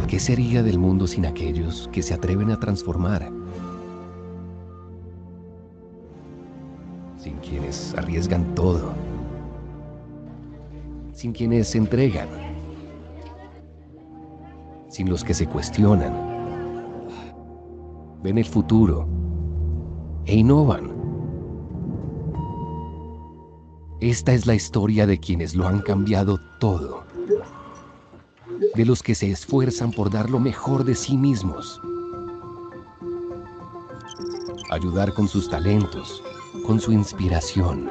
¿Qué sería del mundo sin aquellos que se atreven a transformar? Sin quienes arriesgan todo. Sin quienes se entregan. Sin los que se cuestionan. Ven el futuro e innovan. Esta es la historia de quienes lo han cambiado todo. De los que se esfuerzan por dar lo mejor de sí mismos. Ayudar con sus talentos, con su inspiración.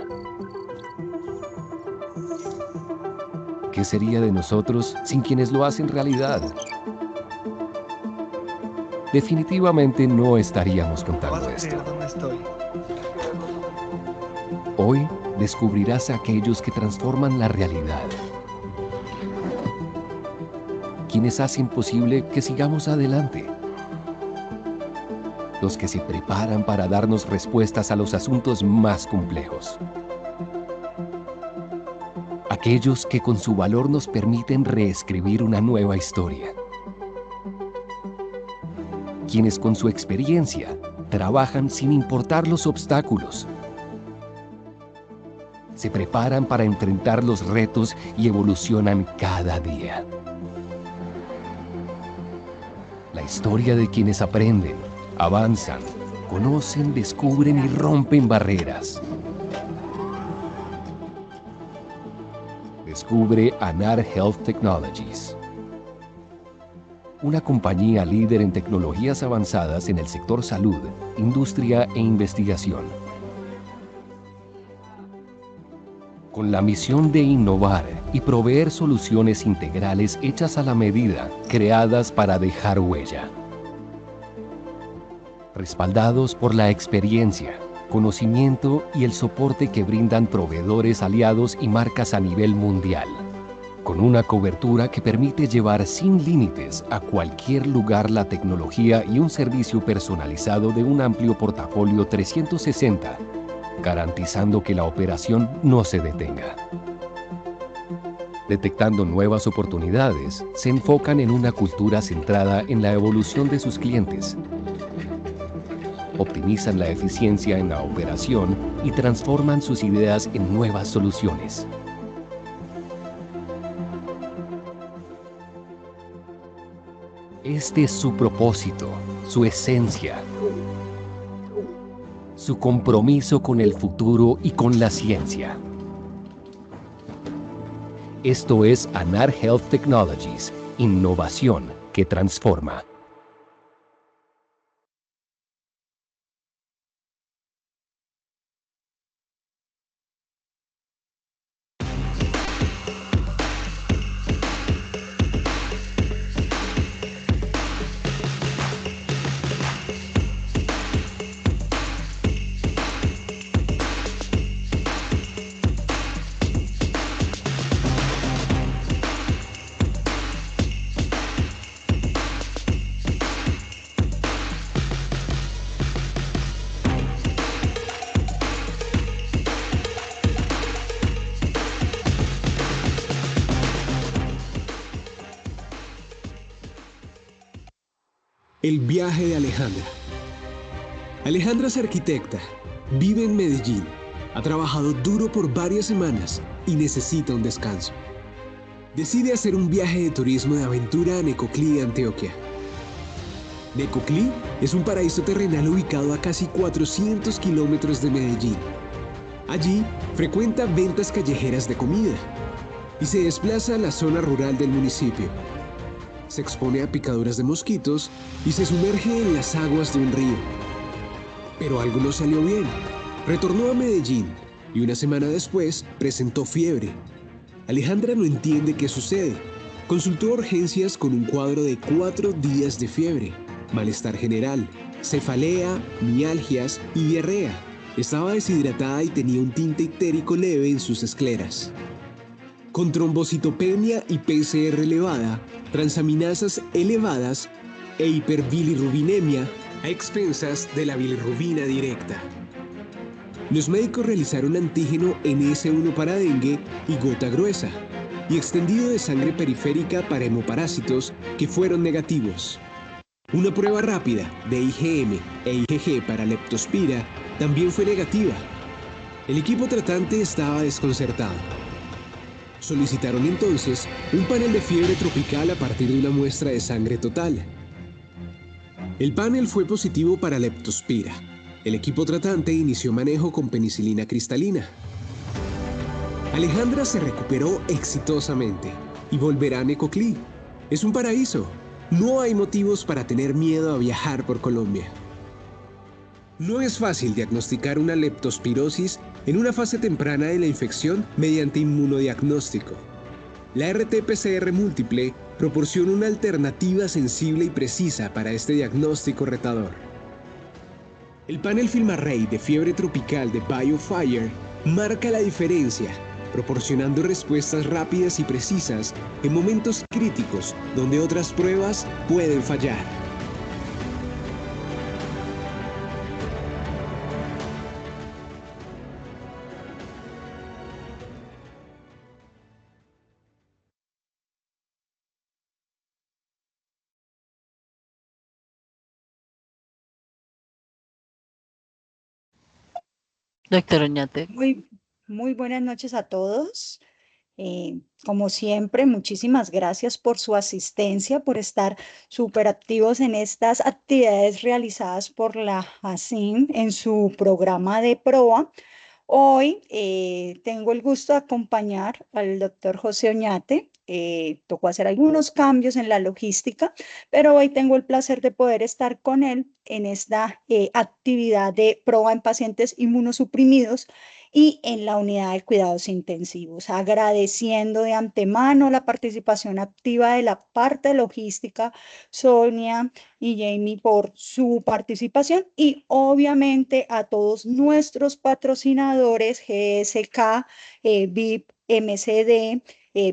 ¿Qué sería de nosotros sin quienes lo hacen realidad? Definitivamente no estaríamos contando esto. Hoy descubrirás a aquellos que transforman la realidad. Quienes hacen posible que sigamos adelante. Los que se preparan para darnos respuestas a los asuntos más complejos. Aquellos que con su valor nos permiten reescribir una nueva historia. Quienes con su experiencia trabajan sin importar los obstáculos. Se preparan para enfrentar los retos y evolucionan cada día. La historia de quienes aprenden, avanzan, conocen, descubren y rompen barreras. Descubre Anar Health Technologies, una compañía líder en tecnologías avanzadas en el sector salud, industria e investigación. Con la misión de innovar y proveer soluciones integrales hechas a la medida, creadas para dejar huella. Respaldados por la experiencia, conocimiento y el soporte que brindan proveedores aliados y marcas a nivel mundial. Con una cobertura que permite llevar sin límites a cualquier lugar la tecnología y un servicio personalizado de un amplio portafolio 360, garantizando que la operación no se detenga. Detectando nuevas oportunidades, se enfocan en una cultura centrada en la evolución de sus clientes. optimizan la eficiencia en la operación y transforman sus ideas en nuevas soluciones. Este es su propósito, su esencia, su compromiso con el futuro y con la ciencia. Esto es ANAR Health Technologies, innovación que transforma. El viaje de Alejandra. Alejandra es arquitecta, vive en Medellín, ha trabajado duro por varias semanas y necesita un descanso. Decide hacer un viaje de turismo de aventura a Necoclí, Antioquia. Necoclí es un paraíso terrenal ubicado a casi 400 kilómetros de Medellín. Allí frecuenta ventas callejeras de comida y se desplaza a la zona rural del municipio. Se expone a picaduras de mosquitos y se sumerge en las aguas de un río. Pero algo no salió bien. Retornó a Medellín y una semana después presentó fiebre. Alejandra no entiende qué sucede. Consultó a urgencias con un cuadro de 4 días de fiebre, malestar general, cefalea, mialgias y diarrea. Estaba deshidratada y tenía un tinte ictérico leve en sus escleras. Con trombocitopenia y PCR elevada, transaminasas elevadas e hiperbilirrubinemia a expensas de la bilirrubina directa. Los médicos realizaron antígeno NS1 para dengue y gota gruesa, y extendido de sangre periférica para hemoparásitos que fueron negativos. Una prueba rápida de IgM e IgG para leptospira también fue negativa. El equipo tratante estaba desconcertado. Solicitaron entonces un panel de fiebre tropical a partir de una muestra de sangre total. El panel fue positivo para leptospira. El equipo tratante inició manejo con penicilina cristalina. Alejandra se recuperó exitosamente y volverá a Necoclí. Es un paraíso. No hay motivos para tener miedo a viajar por Colombia. No es fácil diagnosticar una leptospirosis en una fase temprana de la infección mediante inmunodiagnóstico. La RT-PCR múltiple proporciona una alternativa sensible y precisa para este diagnóstico retador. El panel FilmArray de fiebre tropical de BioFire marca la diferencia, proporcionando respuestas rápidas y precisas en momentos críticos donde otras pruebas pueden fallar. Doctor Oñate. Muy buenas noches a todos. Como siempre, muchísimas gracias por su asistencia, por estar súper activos en estas actividades realizadas por la ASIN en su programa de PROA. Hoy tengo el gusto de acompañar al doctor José Oñate. Tocó hacer algunos cambios en la logística, pero hoy tengo el placer de poder estar con él en esta actividad de PROA en pacientes inmunosuprimidos y en la unidad de cuidados intensivos, agradeciendo de antemano la participación activa de la parte logística, Sonia y Jamie, por su participación, y obviamente a todos nuestros patrocinadores, GSK, VIP, MCD,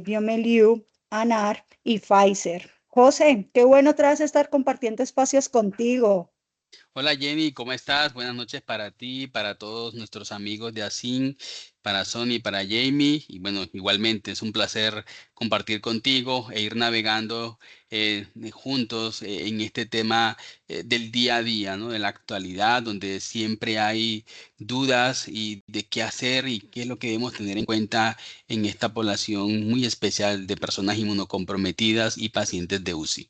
Biomeliu, ANAR y Pfizer. José, qué bueno otra vez estar compartiendo espacios contigo. Hola Jenny, ¿cómo estás? Buenas noches para ti, para todos nuestros amigos de ASIN. para Sony, para Jamie. Y bueno, igualmente es un placer compartir contigo e ir navegando juntos en este tema del día a día, ¿no? De la actualidad, donde siempre hay dudas y de qué hacer y qué es lo que debemos tener en cuenta en esta población muy especial de personas inmunocomprometidas y pacientes de UCI.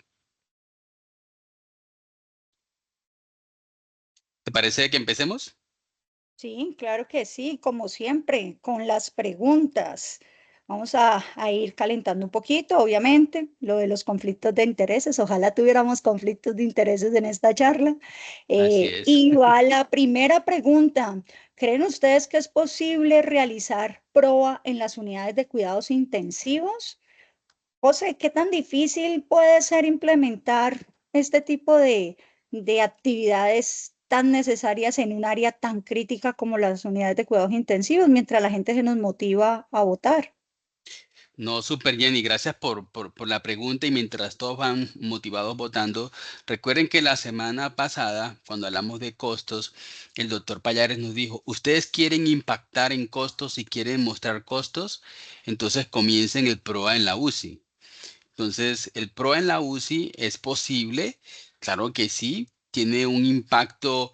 ¿Te parece que empecemos? Sí, claro que sí, como siempre, con las preguntas. Vamos a ir calentando un poquito, obviamente, lo de los conflictos de intereses. Ojalá tuviéramos conflictos de intereses en esta charla. Así es. Y va la primera pregunta. ¿Creen ustedes que es posible realizar PROA en las unidades de cuidados intensivos? José, ¿qué tan difícil puede ser implementar este tipo de actividades tan necesarias en un área tan crítica como las unidades de cuidados intensivos, mientras la gente se nos motiva a votar? No, súper Jenny, gracias por la pregunta y mientras todos van motivados votando, recuerden que la semana pasada, cuando hablamos de costos, el doctor Payares nos dijo, ustedes quieren impactar en costos y quieren mostrar costos, entonces comiencen el PROA en la UCI. Entonces, el PROA en la UCI es posible, claro que sí, tiene un impacto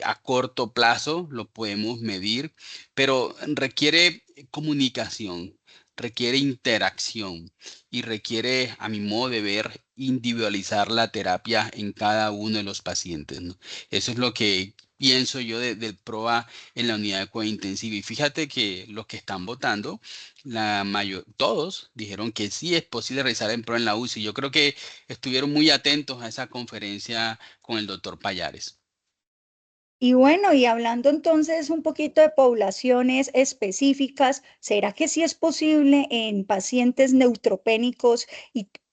a corto plazo, lo podemos medir, pero requiere comunicación, requiere interacción y requiere, a mi modo de ver, individualizar la terapia en cada uno de los pacientes, ¿no? Eso es lo que pienso yo del PROA en la unidad de cuidado intensivo. Y fíjate que los que están votando, todos dijeron que sí es posible realizar el PROA en la UCI. Yo creo que estuvieron muy atentos a esa conferencia con el doctor Payares. Y bueno, y hablando entonces un poquito de poblaciones específicas, ¿será que sí es posible en pacientes neutropénicos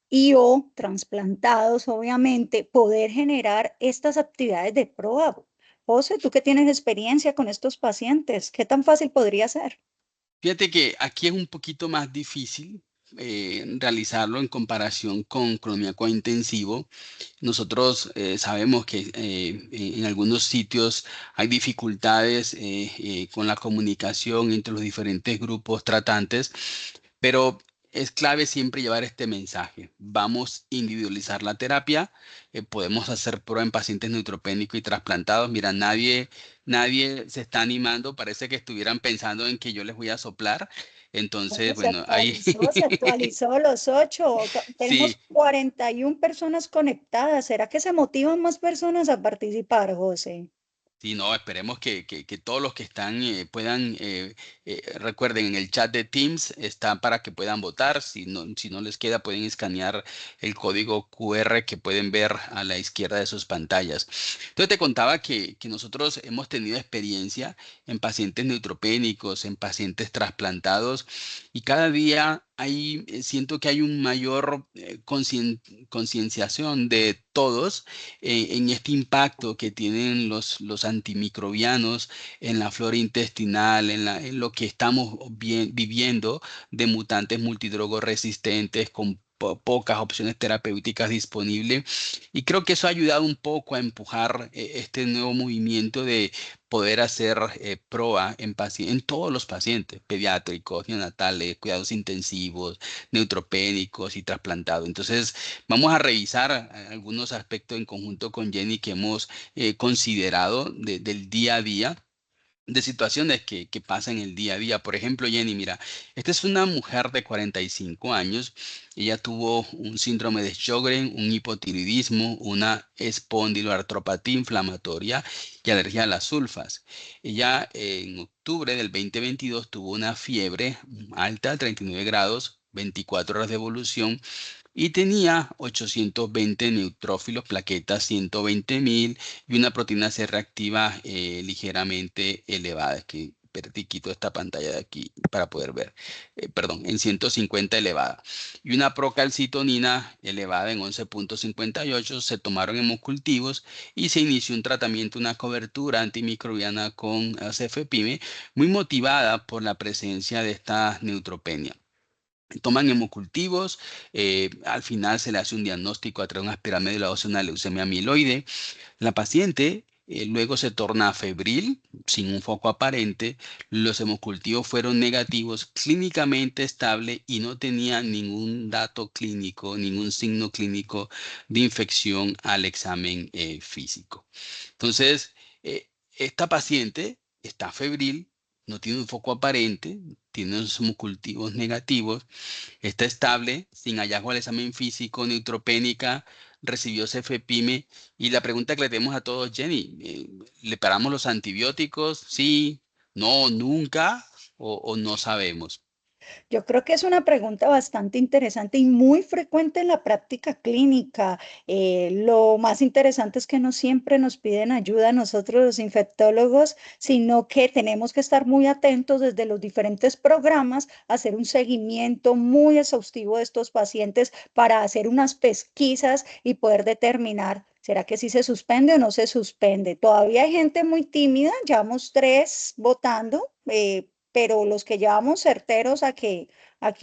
y o trasplantados, obviamente, poder generar estas actividades de PROA? José, tú que tienes experiencia con estos pacientes, ¿qué tan fácil podría ser? Fíjate que aquí es un poquito más difícil realizarlo en comparación con cromiaco intensivo. Nosotros sabemos que en algunos sitios hay dificultades con la comunicación entre los diferentes grupos tratantes, pero es clave siempre llevar este mensaje. Vamos a individualizar la terapia. Podemos hacer prueba en pacientes neutropénicos y trasplantados. Mira, nadie se está animando. Parece que estuvieran pensando en que yo les voy a soplar. Entonces, Bueno, bueno, ahí se actualizó los 8. sí. Tenemos 41 personas conectadas. ¿Será que se motivan más personas a participar, José? Sí, no, esperemos que todos los que están puedan, recuerden, en el chat de Teams está para que puedan votar. Si no les queda, pueden escanear el código QR que pueden ver a la izquierda de sus pantallas. Entonces te contaba que nosotros hemos tenido experiencia en pacientes neutropénicos, en pacientes trasplantados, y cada día siento que hay un mayor concienciación de todos en este impacto que tienen los antimicrobianos en la flora intestinal, en lo que estamos viviendo de mutantes multidrogos resistentes con pocas opciones terapéuticas disponibles. Y creo que eso ha ayudado un poco a empujar este nuevo movimiento de poder hacer PROA en todos los pacientes, pediátricos, neonatales, cuidados intensivos, neutropénicos y trasplantados. Entonces, vamos a revisar algunos aspectos en conjunto con Jenny que hemos considerado del día a día, de situaciones que pasan en el día a día. Por ejemplo, Jenny, mira, esta es una mujer de 45 años. Ella tuvo un síndrome de Sjögren, un hipotiroidismo, una espondiloartropatía inflamatoria y alergia a las sulfas. Ella en octubre del 2022 tuvo una fiebre alta, 39 grados, 24 horas de evolución y tenía 820 neutrófilos, plaquetas 120.000 y una proteína C reactiva ligeramente elevada. Que espérate, quito esta pantalla de aquí para poder ver. Perdón, en 150 elevada. Y una procalcitonina elevada en 11,58. Se tomaron hemocultivos y se inició un tratamiento, una cobertura antimicrobiana con cefepime, muy motivada por la presencia de esta neutropenia. Toman hemocultivos, al final se le hace un diagnóstico a través de una espiral ósea, una leucemia amiloide. La paciente luego se torna febril, sin un foco aparente. Los hemocultivos fueron negativos, clínicamente estable y no tenía ningún dato clínico, ningún signo clínico de infección al examen físico. Entonces, esta paciente está febril, no tiene un foco aparente, tiene unos hemocultivos negativos, está estable, sin hallazgo al examen físico, neutropénica, recibió cefepime. Y la pregunta que le tenemos a todos, Jenny, ¿le paramos los antibióticos? Sí, no, nunca o no sabemos. Yo creo que es una pregunta bastante interesante y muy frecuente en la práctica clínica. Lo más interesante es que no siempre nos piden ayuda a nosotros los infectólogos, sino que tenemos que estar muy atentos desde los diferentes programas, a hacer un seguimiento muy exhaustivo de estos pacientes para hacer unas pesquisas y poder determinar. ¿Será que sí se suspende o no se suspende? Todavía hay gente muy tímida, llevamos 3 votando, pero los que llevamos certeros a que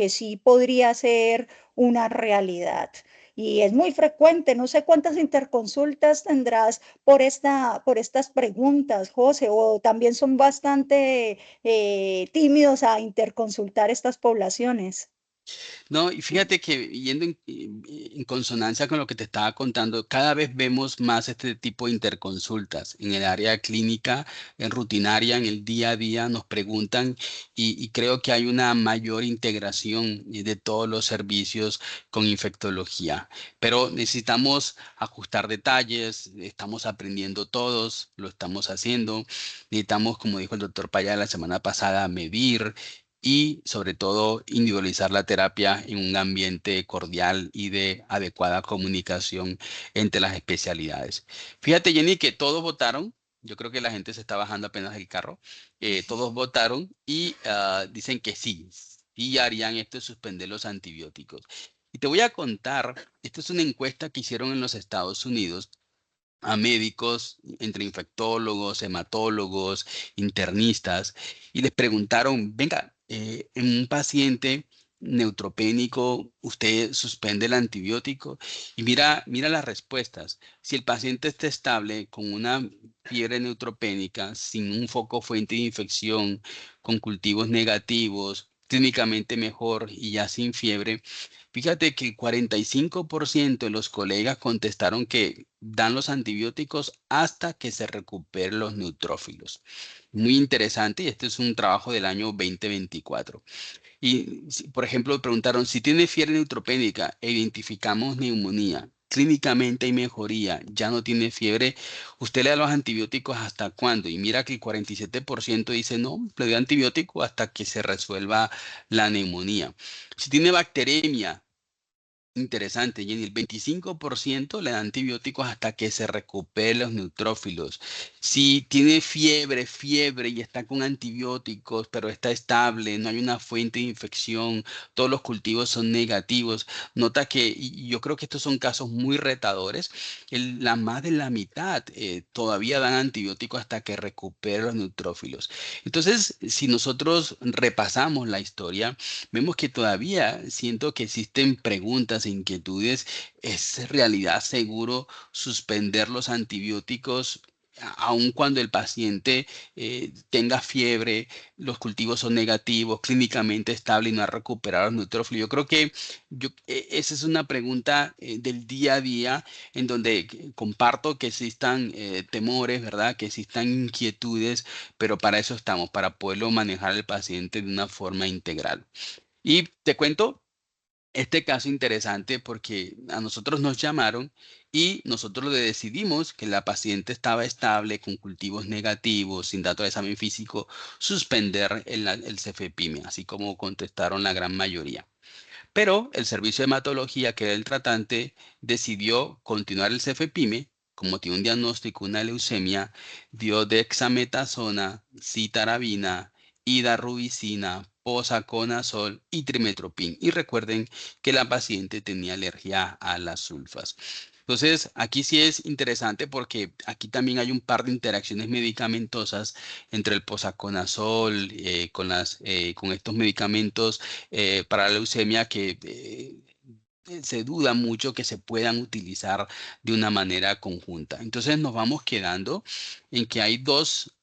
sí podría ser una realidad. Y es muy frecuente, no sé cuántas interconsultas tendrás por estas preguntas, José, o también son bastante tímidos a interconsultar estas poblaciones. No, y fíjate que yendo en consonancia con lo que te estaba contando, cada vez vemos más este tipo de interconsultas en el área clínica, en rutinaria, en el día a día, nos preguntan y creo que hay una mayor integración de todos los servicios con infectología. Pero necesitamos ajustar detalles, estamos aprendiendo todos, lo estamos haciendo. Necesitamos, como dijo el doctor Paya la semana pasada, medir y sobre todo individualizar la terapia en un ambiente cordial y de adecuada comunicación entre las especialidades. Fíjate, Jenny, que todos votaron. Yo creo que la gente se está bajando apenas del carro. Todos votaron y dicen que sí, sí harían esto de suspender los antibióticos. Y te voy a contar, esta es una encuesta que hicieron en los Estados Unidos a médicos, entre infectólogos, hematólogos, internistas, y les preguntaron, venga, en un paciente neutropénico, ¿usted suspende el antibiótico? Y mira las respuestas. Si el paciente está estable con una fiebre neutropénica, sin un foco fuente de infección, con cultivos negativos, clínicamente mejor y ya sin fiebre, fíjate que el 45% de los colegas contestaron que dan los antibióticos hasta que se recuperen los neutrófilos. Muy interesante y este es un trabajo del año 2024. Y, por ejemplo, preguntaron, si tiene fiebre neutropénica e identificamos neumonía, clínicamente hay mejoría, ya no tiene fiebre, ¿usted le da los antibióticos hasta cuándo? Y mira que el 47% dice, no, le doy antibiótico hasta que se resuelva la neumonía. Si tiene bacteremia, interesante, Jenny. El 25% le da antibióticos hasta que se recuperen los neutrófilos. Si tiene fiebre y está con antibióticos, pero está estable, no hay una fuente de infección, todos los cultivos son negativos. Nota que, y yo creo que estos son casos muy retadores, la más de la mitad todavía dan antibióticos hasta que recuperen los neutrófilos. Entonces, si nosotros repasamos la historia, vemos que todavía siento que existen preguntas e inquietudes. ¿Es realidad seguro suspender los antibióticos aun cuando el paciente tenga fiebre, los cultivos son negativos, clínicamente estable y no ha recuperado los neutrófilos? Yo creo que esa es una pregunta del día a día en donde comparto que existan temores, ¿verdad? Que existan inquietudes, pero para eso estamos, para poderlo manejar al paciente de una forma integral. Y te cuento este caso interesante porque a nosotros nos llamaron y nosotros le decidimos que la paciente estaba estable, con cultivos negativos, sin datos de examen físico, suspender el cefepime, así como contestaron la gran mayoría. Pero el servicio de hematología, que era el tratante, decidió continuar el cefepime. Como tiene un diagnóstico, una leucemia, dio dexametasona, citarabina, hidarubicina, posaconazol y trimetoprim. Y recuerden que la paciente tenía alergia a las sulfas. Entonces, aquí sí es interesante porque aquí también hay un par de interacciones medicamentosas entre el posaconazol con estos medicamentos para la leucemia que se duda mucho que se puedan utilizar de una manera conjunta. Entonces nos vamos quedando en que hay dos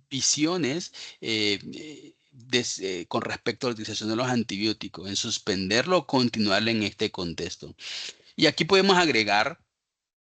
visiones con respecto a la utilización de los antibióticos, en suspenderlo o continuarlo en este contexto. Y aquí podemos agregar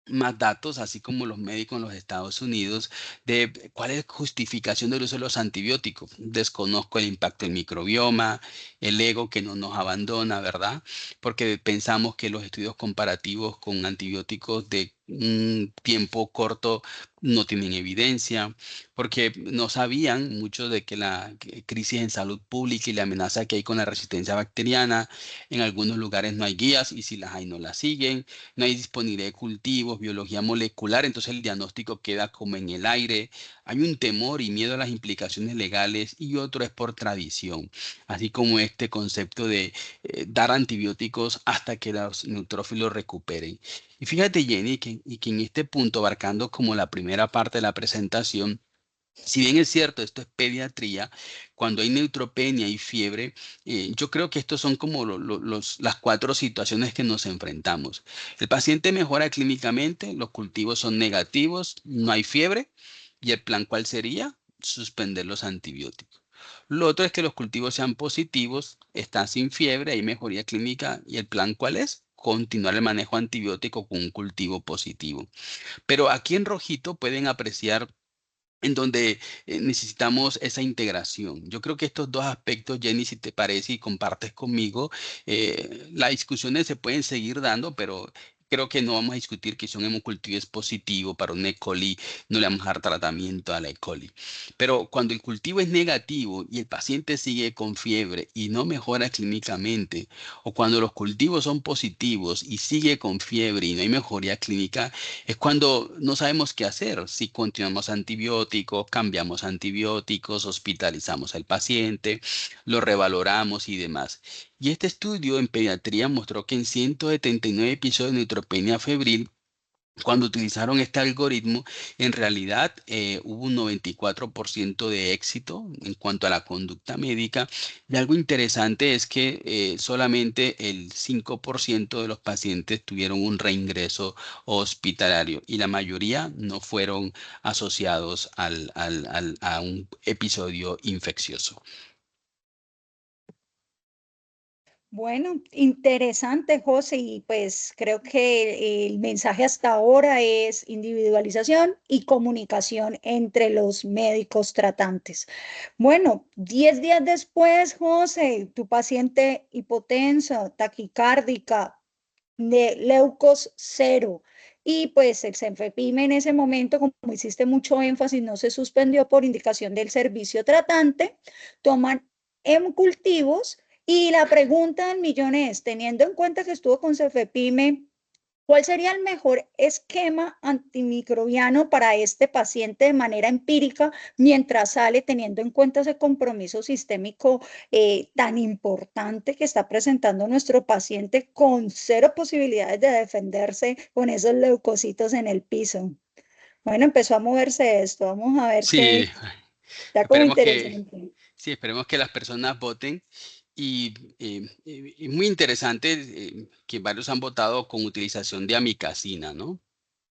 más datos, así como los médicos en los Estados Unidos, de cuál es la justificación del uso de los antibióticos. Desconozco el impacto del microbioma, el ego que no nos abandona, ¿verdad? Porque pensamos que los estudios comparativos con antibióticos de un tiempo corto no tienen evidencia, porque no sabían mucho de que la crisis en salud pública y la amenaza que hay con la resistencia bacteriana, en algunos lugares no hay guías y si las hay no las siguen, no hay disponibilidad de cultivos, biología molecular, entonces el diagnóstico queda como en el aire. Hay un temor y miedo a las implicaciones legales y otro es por tradición, así como este concepto de dar antibióticos hasta que los neutrófilos recuperen. Y fíjate, Jenny, que en este punto, abarcando como la primera parte de la presentación, si bien es cierto, esto es pediatría, cuando hay neutropenia y fiebre, yo creo que estos son como las cuatro situaciones que nos enfrentamos. El paciente mejora clínicamente, los cultivos son negativos, no hay fiebre, y el plan, ¿cuál sería? Suspender los antibióticos. Lo otro es que los cultivos sean positivos, están sin fiebre, hay mejoría clínica, y el plan, ¿cuál es? Continuar el manejo antibiótico con un cultivo positivo. Pero aquí en rojito pueden apreciar en donde necesitamos esa integración. Yo creo que estos dos aspectos, Jenny, si te parece y compartes conmigo, las discusiones se pueden seguir dando, pero creo que no vamos a discutir que si un hemocultivo es positivo para un E. coli, no le vamos a dar tratamiento a la E. coli. Pero cuando el cultivo es negativo y el paciente sigue con fiebre y no mejora clínicamente, o cuando los cultivos son positivos y sigue con fiebre y no hay mejoría clínica, es cuando no sabemos qué hacer, si continuamos antibióticos, cambiamos antibióticos, hospitalizamos al paciente, lo revaloramos y demás. Y este estudio en pediatría mostró que en 179 episodios de neutropenia febril, cuando utilizaron este algoritmo, en realidad hubo un 94% de éxito en cuanto a la conducta médica. Y algo interesante es que solamente el 5% de los pacientes tuvieron un reingreso hospitalario y la mayoría no fueron asociados a un episodio infeccioso. Bueno, interesante, José, y pues creo que el mensaje hasta ahora es individualización y comunicación entre los médicos tratantes. Bueno, 10 días después, José, tu paciente hipotensa, taquicárdica, de leucos cero. Y pues el Cenfepime en ese momento, como hiciste mucho énfasis, no se suspendió por indicación del servicio tratante, toman cultivos y la pregunta del millón es, teniendo en cuenta que estuvo con Cefepime, ¿cuál sería el mejor esquema antimicrobiano para este paciente de manera empírica mientras sale teniendo en cuenta ese compromiso sistémico tan importante que está presentando nuestro paciente con cero posibilidades de defenderse con esos leucocitos en el piso? Bueno, empezó a moverse esto. Vamos a ver qué Sí, está como esperemos que, interesante. sí, esperemos que las personas voten. Y es muy interesante que varios han votado con utilización de amicacina, ¿no?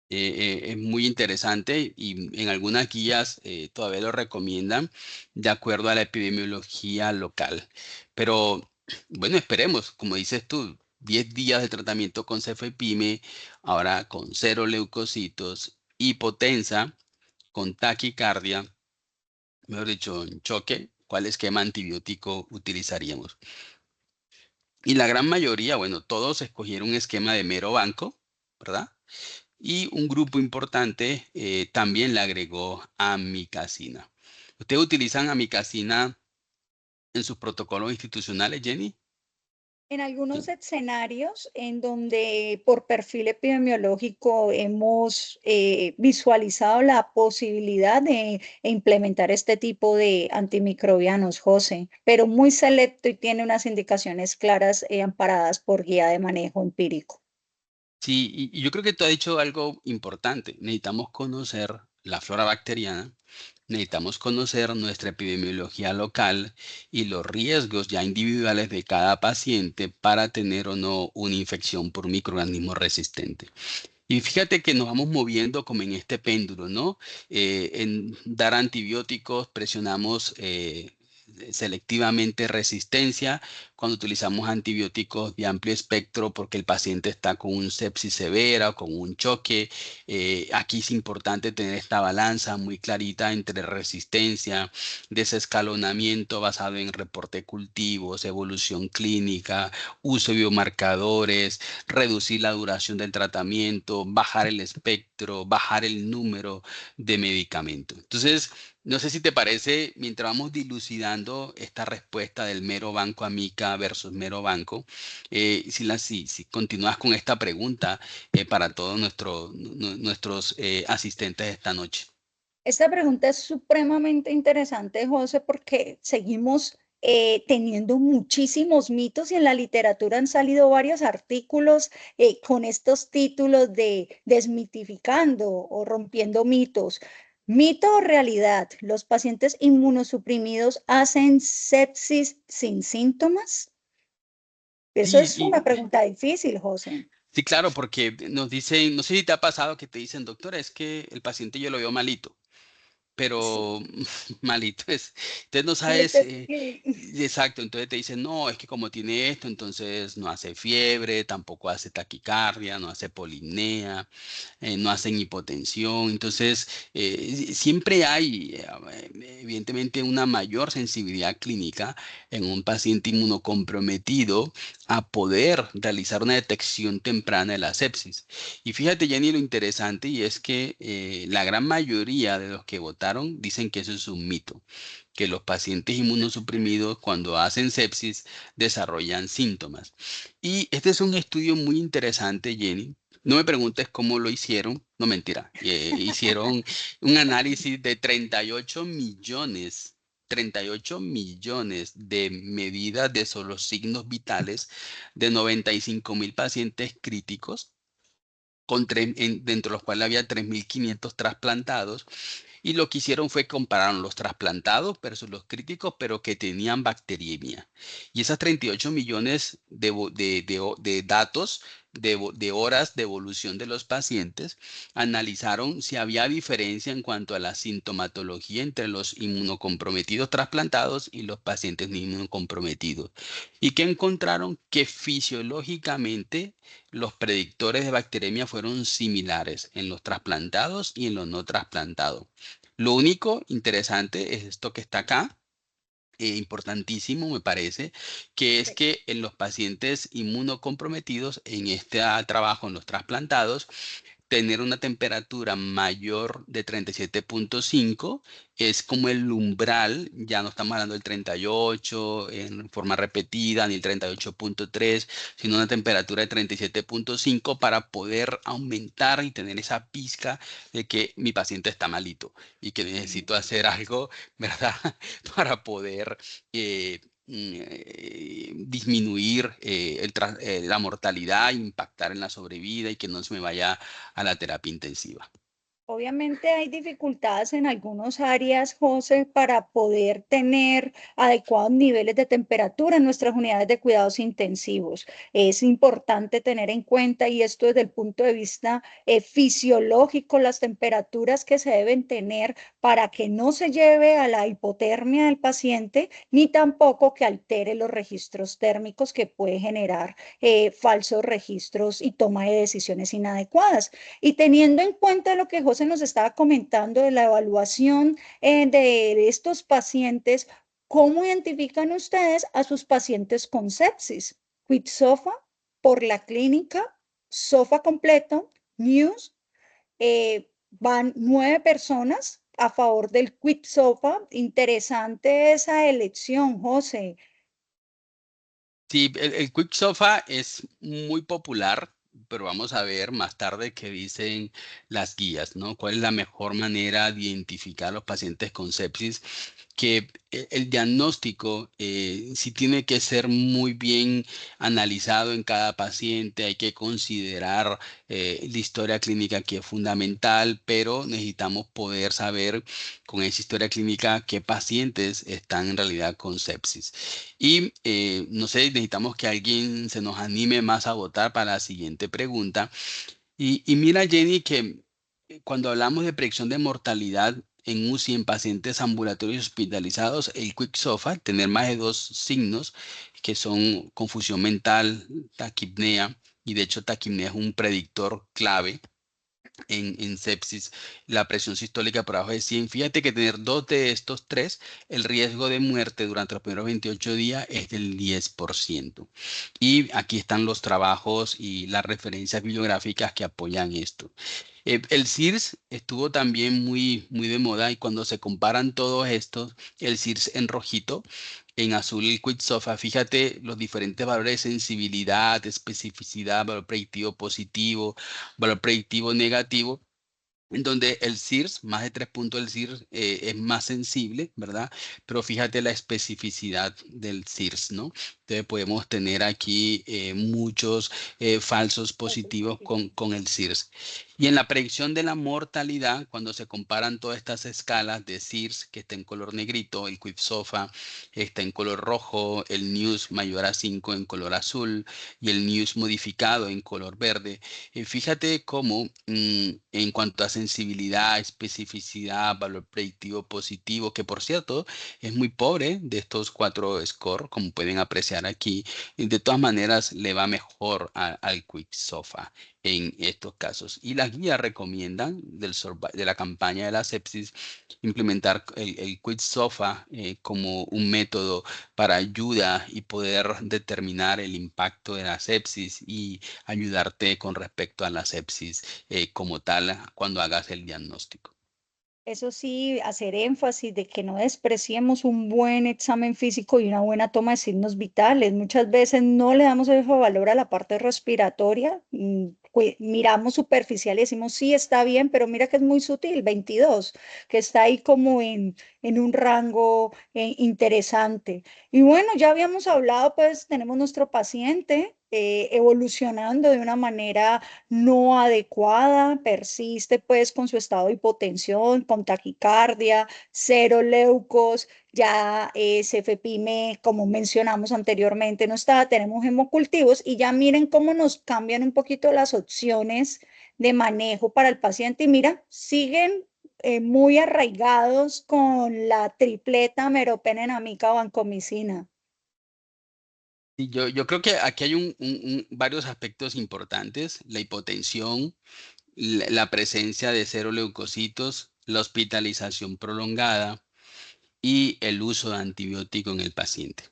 Es muy interesante y en algunas guías todavía lo recomiendan de acuerdo a la epidemiología local. Pero bueno, esperemos, como dices tú, 10 días de tratamiento con cefepime, ahora con cero leucocitos, hipotensa, con taquicardia, mejor dicho, en choque, ¿cuál esquema antibiótico utilizaríamos? Y la gran mayoría, bueno, todos escogieron un esquema de mero banco, ¿verdad? Y un grupo importante también le agregó amicacina. ¿Ustedes utilizan amicacina en sus protocolos institucionales, Jenny? En Sí. algunos escenarios en donde por perfil epidemiológico hemos visualizado la posibilidad de implementar este tipo de antimicrobianos, José, pero muy selecto y tiene unas indicaciones claras amparadas por guía de manejo empírico. Sí, y yo creo que tú has dicho algo importante. Necesitamos conocer la flora bacteriana, necesitamos conocer nuestra epidemiología local y los riesgos ya individuales de cada paciente para tener o no una infección por un microorganismo resistente. Y fíjate que nos vamos moviendo como en este péndulo, ¿no? En dar antibióticos presionamos selectivamente resistencia cuando utilizamos antibióticos de amplio espectro porque el paciente está con un sepsis severa o con un choque. Aquí es importante tener esta balanza muy clarita entre resistencia, desescalonamiento basado en reporte de cultivos, evolución clínica, uso de biomarcadores, reducir la duración del tratamiento, bajar el espectro, bajar el número de medicamentos. Entonces, no sé si te parece, mientras vamos dilucidando esta respuesta del mero banco amica versus mero banco, si continúas con esta pregunta para todos nuestros asistentes esta noche. Esta pregunta es supremamente interesante, José, porque seguimos teniendo muchísimos mitos y en la literatura han salido varios artículos con estos títulos de desmitificando o rompiendo mitos. Mito o realidad, ¿los pacientes inmunosuprimidos hacen sepsis sin síntomas? Eso Sí, es una pregunta difícil, José. sí, claro, porque nos dicen, no sé si te ha pasado que te dicen, doctora, es que el paciente yo lo veo malito. Sí, Pero malito es. Entonces no sabes, malito, sí. exacto, entonces te dicen, no, es que como tiene esto, entonces no hace fiebre, tampoco hace taquicardia, no hace polimnea, no hacen hipotensión. Entonces, siempre hay, evidentemente, una mayor sensibilidad clínica en un paciente inmunocomprometido a poder realizar una detección temprana de la sepsis. Y fíjate, Jenny, lo interesante y es que la gran mayoría de los que votaron dicen que eso es un mito, que los pacientes inmunosuprimidos cuando hacen sepsis desarrollan síntomas. Y este es un estudio muy interesante, Jenny. No me preguntes cómo lo hicieron, no mentira. Hicieron un análisis de 38 millones de medidas de solo signos vitales de 95.000 pacientes críticos dentro de los cuales había 3.500 trasplantados, y lo que hicieron fue comparar los trasplantados versus los críticos, pero que tenían bacteriemia. Y esas 38 millones de datos, de horas de evolución de los pacientes, analizaron si había diferencia en cuanto a la sintomatología entre los inmunocomprometidos trasplantados y los pacientes no inmunocomprometidos. Y que encontraron que fisiológicamente los predictores de bacteremia fueron similares en los trasplantados y en los no trasplantados. Lo único interesante es esto que está acá, importantísimo me parece, que es que en los pacientes inmunocomprometidos, en este trabajo en los trasplantados, tener una temperatura mayor de 37,5 es como el umbral, ya no estamos hablando del 38 en forma repetida, ni el 38,3, sino una temperatura de 37,5 para poder aumentar y tener esa pizca de que mi paciente está malito y que necesito hacer algo, ¿verdad? Para poder disminuir la mortalidad, impactar en la sobrevida y que no se me vaya a la terapia intensiva. Obviamente hay dificultades en algunas áreas, José, para poder tener adecuados niveles de temperatura en nuestras unidades de cuidados intensivos. Es importante tener en cuenta, y esto desde el punto de vista fisiológico, las temperaturas que se deben tener para que no se lleve a la hipotermia del paciente, ni tampoco que altere los registros térmicos que puede generar falsos registros y toma de decisiones inadecuadas. Y teniendo en cuenta lo que José nos estaba comentando de la evaluación de estos pacientes, ¿cómo identifican ustedes a sus pacientes con sepsis? Quitsofa por la clínica, SOFA completo, News, van 9 personas a favor del Quitsofa. Interesante esa elección, José. Sí, el Quick Sofa es muy popular, pero vamos a ver más tarde qué dicen las guías, ¿no? ¿Cuál es la mejor manera de identificar a los pacientes con sepsis? que el diagnóstico sí tiene que ser muy bien analizado en cada paciente. Hay que considerar la historia clínica, que es fundamental, pero necesitamos poder saber con esa historia clínica qué pacientes están en realidad con sepsis. Y no sé, necesitamos que alguien se nos anime más a votar para la siguiente pregunta. Y mira, Jenny, que cuando hablamos de predicción de mortalidad en UCI en pacientes ambulatorios hospitalizados, el Quick SOFA, tener más de dos signos que son confusión mental, taquipnea, y de hecho taquipnea es un predictor clave en sepsis, la presión sistólica por abajo de 100. Fíjate que tener dos de estos tres, el riesgo de muerte durante los primeros 28 días es del 10%. Y aquí están los trabajos y las referencias bibliográficas que apoyan esto. El CIRS estuvo también muy de moda, y cuando se comparan todos estos, el CIRS en rojito, en azul el QuickSOFA, fíjate los diferentes valores de sensibilidad, especificidad, valor predictivo positivo, valor predictivo negativo, en donde el CIRS, más de 3 puntos del CIRS, es más sensible, ¿verdad? Pero fíjate la especificidad del CIRS, ¿no? Entonces podemos tener aquí muchos falsos positivos con el CIRS. Y en la predicción de la mortalidad, cuando se comparan todas estas escalas de CIRS, que está en color negrito, el QuickSOFA está en color rojo, el NEWS mayor a 5 en color azul y el NEWS modificado en color verde. Fíjate cómo en cuanto a sensibilidad, especificidad, valor predictivo positivo, que por cierto es muy pobre de estos 4 scores, como pueden apreciar aquí, de todas maneras le va mejor al Quick SOFA en estos casos. Y las guías recomiendan de la campaña de la sepsis implementar el Quick SOFA como un método para ayuda y poder determinar el impacto de la sepsis y ayudarte con respecto a la sepsis como tal cuando hagas el diagnóstico. Eso sí, hacer énfasis de que no despreciemos un buen examen físico y una buena toma de signos vitales. Muchas veces no le damos ese valor a la parte respiratoria. Miramos superficial y decimos, sí, está bien, pero mira que es muy sutil, 22, que está ahí como en un rango interesante. Y bueno, ya habíamos hablado, pues tenemos nuestro paciente evolucionando de una manera no adecuada, persiste pues con su estado de hipotensión, con taquicardia, cero leucos, ya cefepime, como mencionamos anteriormente, no está, tenemos hemocultivos y ya miren cómo nos cambian un poquito las opciones de manejo para el paciente y mira, siguen muy arraigados con la tripleta meropenem-amica vancomicina. Y yo creo que aquí hay varios aspectos importantes: la hipotensión, la presencia de cero leucocitos, la hospitalización prolongada y el uso de antibiótico en el paciente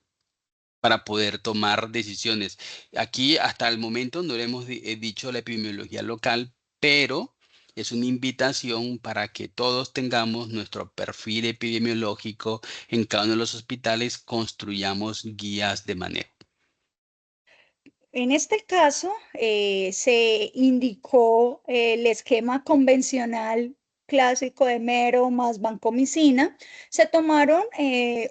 para poder tomar decisiones. Aquí hasta el momento no le hemos dicho la epidemiología local, pero es una invitación para que todos tengamos nuestro perfil epidemiológico en cada uno de los hospitales, construyamos guías de manejo. En este caso, se indicó el esquema convencional clásico de mero más vancomicina. Se tomaron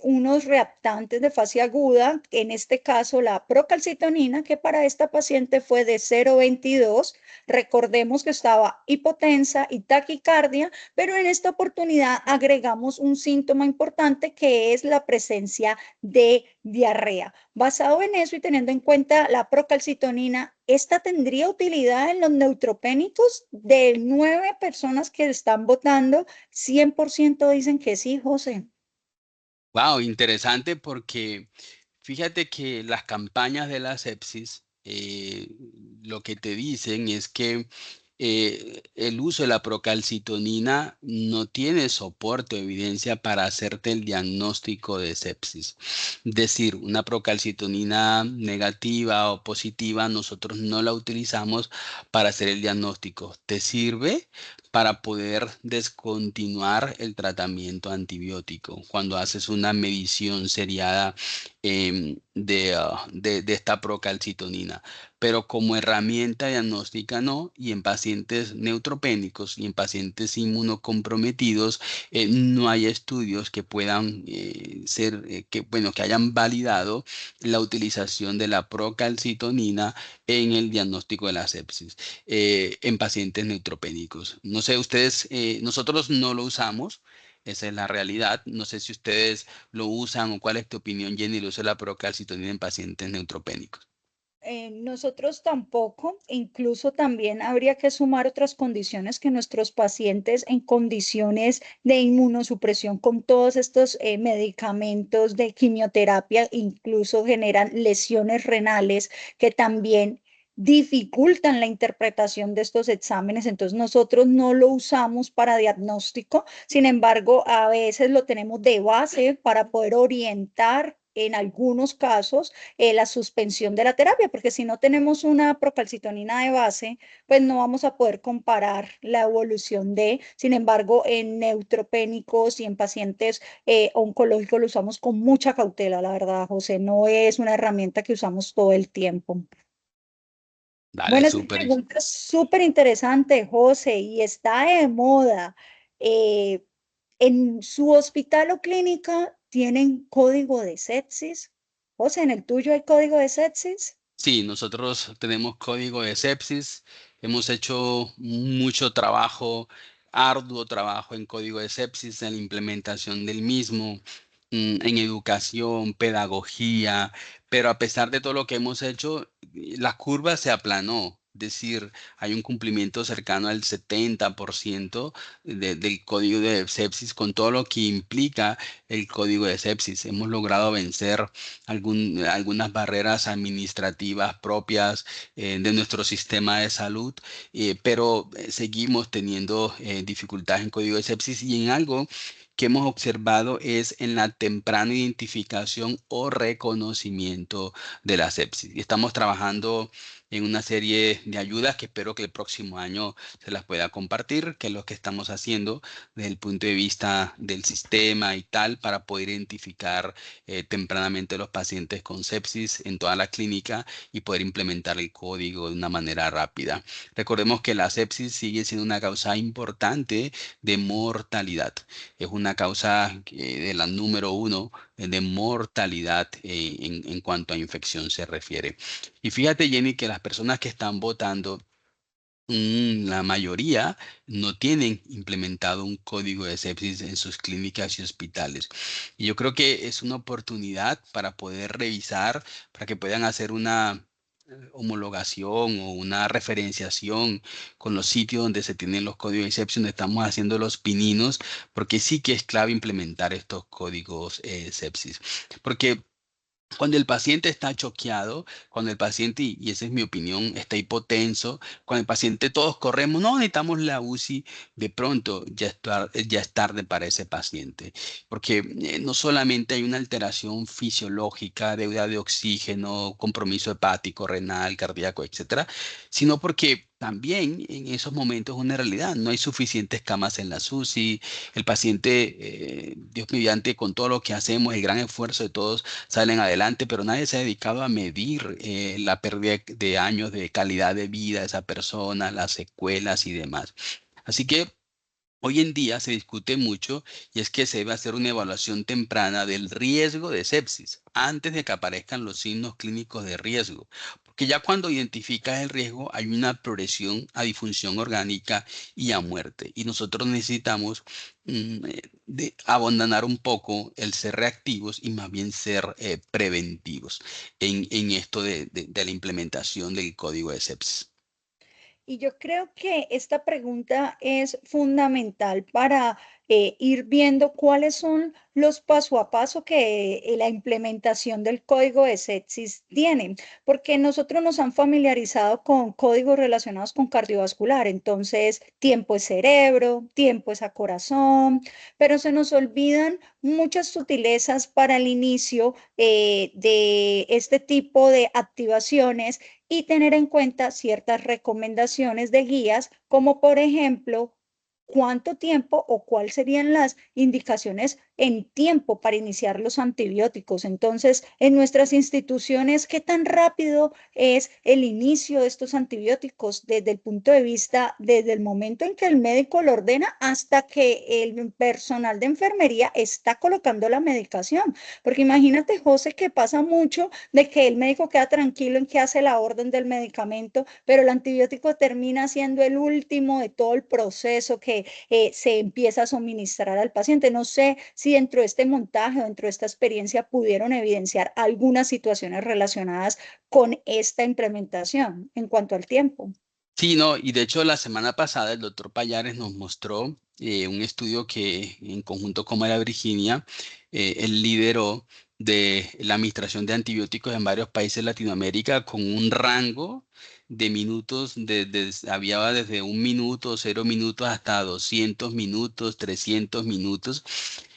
unos reactantes de fase aguda, en este caso la procalcitonina, que para esta paciente fue de 0,22. Recordemos que estaba hipotensa y taquicardia, pero en esta oportunidad agregamos un síntoma importante que es la presencia de diarrea. Basado en eso y teniendo en cuenta la procalcitonina, ¿esta tendría utilidad en los neutropénicos? De 9 personas que están votando, 100% dicen que sí, José. Wow, interesante, porque fíjate que las campañas de la sepsis lo que te dicen es que el uso de la procalcitonina no tiene soporte o evidencia para hacerte el diagnóstico de sepsis. Es decir, una procalcitonina negativa o positiva, nosotros no la utilizamos para hacer el diagnóstico. ¿Te sirve para poder descontinuar el tratamiento antibiótico cuando haces una medición seriada de esta procalcitonina, pero como herramienta diagnóstica no, y en pacientes neutropénicos y en pacientes inmunocomprometidos no hay estudios que puedan bueno, que hayan validado la utilización de la procalcitonina en el diagnóstico de la sepsis en pacientes neutropénicos. No sé, ustedes, nosotros no lo usamos. Esa es la realidad. No sé si ustedes lo usan o cuál es tu opinión, Jenny, el uso de la procalcitonina en pacientes neutropénicos. Nosotros tampoco, incluso también habría que sumar otras condiciones que nuestros pacientes en condiciones de inmunosupresión con todos estos medicamentos de quimioterapia incluso generan lesiones renales que también dificultan la interpretación de estos exámenes. Entonces nosotros no lo usamos para diagnóstico, sin embargo, a veces lo tenemos de base para poder orientar en algunos casos la suspensión de la terapia, porque si no tenemos una procalcitonina de base, pues no vamos a poder comparar la evolución de, sin embargo, en neutropénicos y en pacientes oncológicos lo usamos con mucha cautela, la verdad, José, no es una herramienta que usamos todo el tiempo. Dale, Bueno, esa súper. pregunta es súper interesante, José, y está de moda. Eh, ¿En su hospital o clínica tienen código de sepsis? José, ¿en el tuyo hay código de sepsis? Sí, nosotros tenemos código de sepsis, hemos hecho mucho trabajo, arduo trabajo en código de sepsis, en la implementación del mismo, en educación, pedagogía, pero a pesar de todo lo que hemos hecho, la curva se aplanó. Es decir, hay un cumplimiento cercano al 70% del código de sepsis con todo lo que implica el código de sepsis. Hemos logrado vencer algunas barreras administrativas propias de nuestro sistema de salud, pero seguimos teniendo dificultades en código de sepsis y en algo que hemos observado es en la temprana identificación o reconocimiento de la sepsis. Y estamos trabajando en una serie de ayudas que espero que el próximo año se las pueda compartir, que es lo que estamos haciendo desde el punto de vista del sistema y tal, para poder identificar tempranamente los pacientes con sepsis en toda la clínica y poder implementar el código de una manera rápida. Recordemos que la sepsis sigue siendo una causa importante de mortalidad. Es una causa de la número uno de mortalidad en cuanto a infección se refiere. Y fíjate, Jenny, que las personas que están votando la mayoría no tienen implementado un código de sepsis en sus clínicas y hospitales. Y yo creo que es una oportunidad para poder revisar, para que puedan hacer una homologación o una referenciación con los sitios donde se tienen los códigos de sepsis, donde estamos haciendo los pininos, porque sí que es clave implementar estos códigos sepsis. Porque cuando el paciente está choqueado, cuando el paciente, y esa es mi opinión, está hipotenso, cuando el paciente todos corremos, no necesitamos la UCI, de pronto ya es tarde para ese paciente. Porque no solamente hay una alteración fisiológica, deuda de oxígeno, compromiso hepático, renal, cardíaco, etcétera, sino porque también en esos momentos es una realidad, no hay suficientes camas en la UCI, el paciente, Dios mediante, con todo lo que hacemos, el gran esfuerzo de todos, salen adelante, pero nadie se ha dedicado a medir la pérdida de años de calidad de vida de esa persona, las secuelas y demás. Así que hoy en día se discute mucho y es que se debe hacer una evaluación temprana del riesgo de sepsis antes de que aparezcan los signos clínicos de riesgo. Porque ya cuando identificas el riesgo hay una progresión a disfunción orgánica y a muerte. Y nosotros necesitamos abandonar un poco el ser reactivos y más bien ser preventivos en esto de la implementación del código de sepsis. Y yo creo que esta pregunta es fundamental para ir viendo cuáles son los paso a paso que la implementación del código de sepsis tiene, porque nosotros nos han familiarizado con códigos relacionados con cardiovascular, entonces tiempo es cerebro, tiempo es a corazón, pero se nos olvidan muchas sutilezas para el inicio de este tipo de activaciones y tener en cuenta ciertas recomendaciones de guías, como por ejemplo, cuánto tiempo o cuáles serían las indicaciones en tiempo para iniciar los antibióticos. Entonces, en nuestras instituciones, ¿qué tan rápido es el inicio de estos antibióticos desde el punto de vista, desde el momento en que el médico lo ordena hasta que el personal de enfermería está colocando la medicación? Porque imagínate, José, que pasa mucho de que el médico queda tranquilo en que hace la orden del medicamento, pero el antibiótico termina siendo el último de todo el proceso que se empieza a suministrar al paciente. No sé si dentro de este montaje o dentro de esta experiencia pudieron evidenciar algunas situaciones relacionadas con esta implementación en cuanto al tiempo. Sí, no, y de hecho la semana pasada el doctor Payares nos mostró un estudio que en conjunto con María Virginia, él lideró de la administración de antibióticos en varios países de Latinoamérica con un rango de minutos, había desde 1 minuto, 0 minutos hasta 200 minutos, 300 minutos.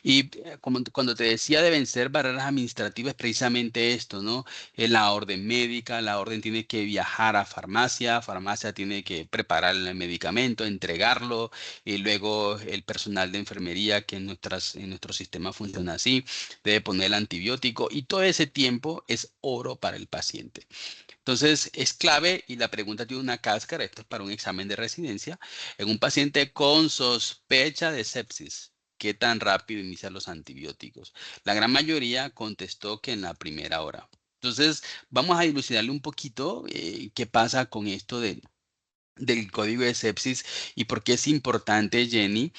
Y como cuando te decía de vencer barreras administrativas, es precisamente esto, ¿no? Es la orden médica, la orden tiene que viajar a farmacia, farmacia tiene que preparar el medicamento, entregarlo, y luego el personal de enfermería, que en nuestro sistema funciona así, debe poner el antibiótico y todo ese tiempo es oro para el paciente. Entonces, es clave y la pregunta tiene una cáscara, esto es para un examen de residencia, en un paciente con sospecha de sepsis. ¿Qué tan rápido inician los antibióticos? La gran mayoría contestó que en la primera hora. Entonces, vamos a dilucidarle un poquito qué pasa con esto del código de sepsis y por qué es importante, Jenny.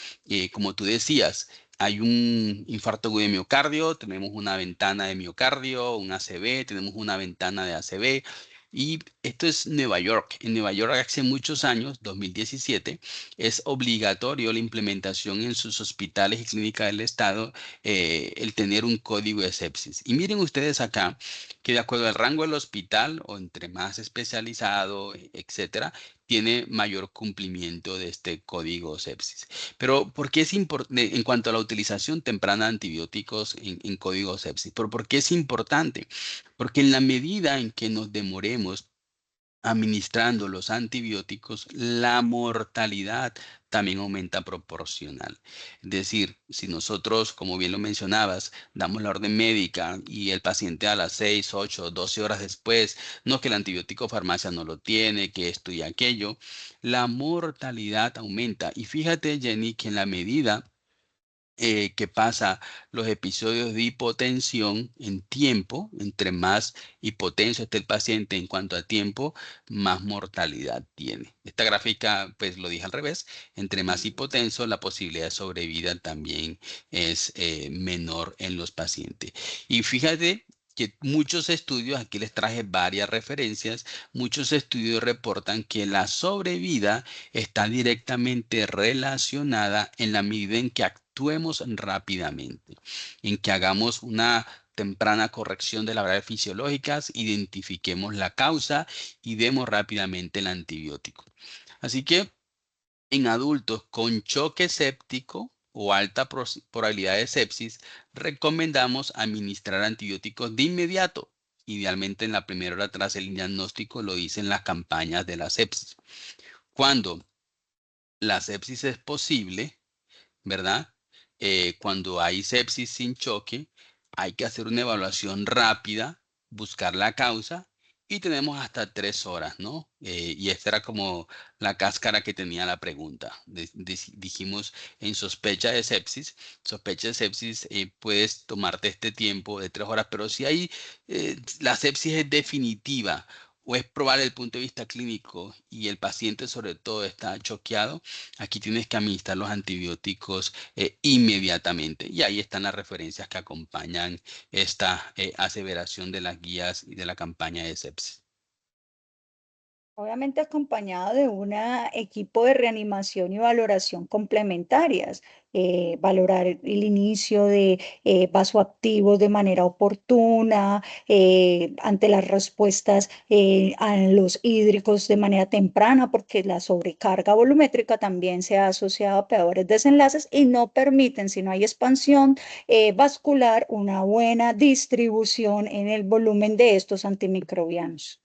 Como tú decías, hay un infarto agudo de miocardio, tenemos una ventana de miocardio, un ACV, tenemos una ventana de ACV. Y esto es Nueva York. En Nueva York hace muchos años, 2017, es obligatorio la implementación en sus hospitales y clínicas del estado, el tener un código de sepsis. Y miren ustedes acá que de acuerdo al rango del hospital o entre más especializado, etcétera, tiene mayor cumplimiento de este código sepsis. Pero ¿por qué es importante en cuanto a la utilización temprana de antibióticos en código sepsis? ¿Por qué es importante? Porque en la medida en que nos demoremos administrando los antibióticos, la mortalidad también aumenta proporcional. Es decir, si nosotros, como bien lo mencionabas, damos la orden médica y el paciente a las 6, 8, 12 horas después, no que el antibiótico farmacia no lo tiene, que esto y aquello, la mortalidad aumenta. Y fíjate, Jenny, que en la medida que pasa los episodios de hipotensión en tiempo, entre más hipotenso esté el paciente en cuanto a tiempo, más mortalidad tiene. Esta gráfica, pues lo dije al revés, entre más hipotenso, la posibilidad de sobrevida también es menor en los pacientes. Y fíjate que muchos estudios, aquí les traje varias referencias, muchos estudios reportan que la sobrevida está directamente relacionada en la medida en que actuemos rápidamente, en que hagamos una temprana corrección de las variables fisiológicas, identifiquemos la causa y demos rápidamente el antibiótico. Así que en adultos con choque séptico o alta probabilidad de sepsis, recomendamos administrar antibióticos de inmediato. Idealmente en la primera hora tras el diagnóstico, lo dicen las campañas de la sepsis. Cuando la sepsis es posible, ¿verdad? Cuando hay sepsis sin choque, hay que hacer una evaluación rápida, buscar la causa y tenemos hasta 3 horas, ¿no? Y esta era como la cáscara que tenía la pregunta. Dijimos en sospecha de sepsis, puedes tomarte este tiempo de 3 horas, pero si hay, la sepsis es definitiva o es probable desde el punto de vista clínico y el paciente sobre todo está choqueado, aquí tienes que administrar los antibióticos inmediatamente. Y ahí están las referencias que acompañan esta aseveración de las guías y de la campaña de sepsis. Obviamente acompañado de un equipo de reanimación y valoración complementarias, valorar el inicio de vasoactivos de manera oportuna, ante las respuestas a los hídricos de manera temprana, porque la sobrecarga volumétrica también se ha asociado a peores desenlaces y no permiten, si no hay expansión vascular, una buena distribución en el volumen de estos antimicrobianos.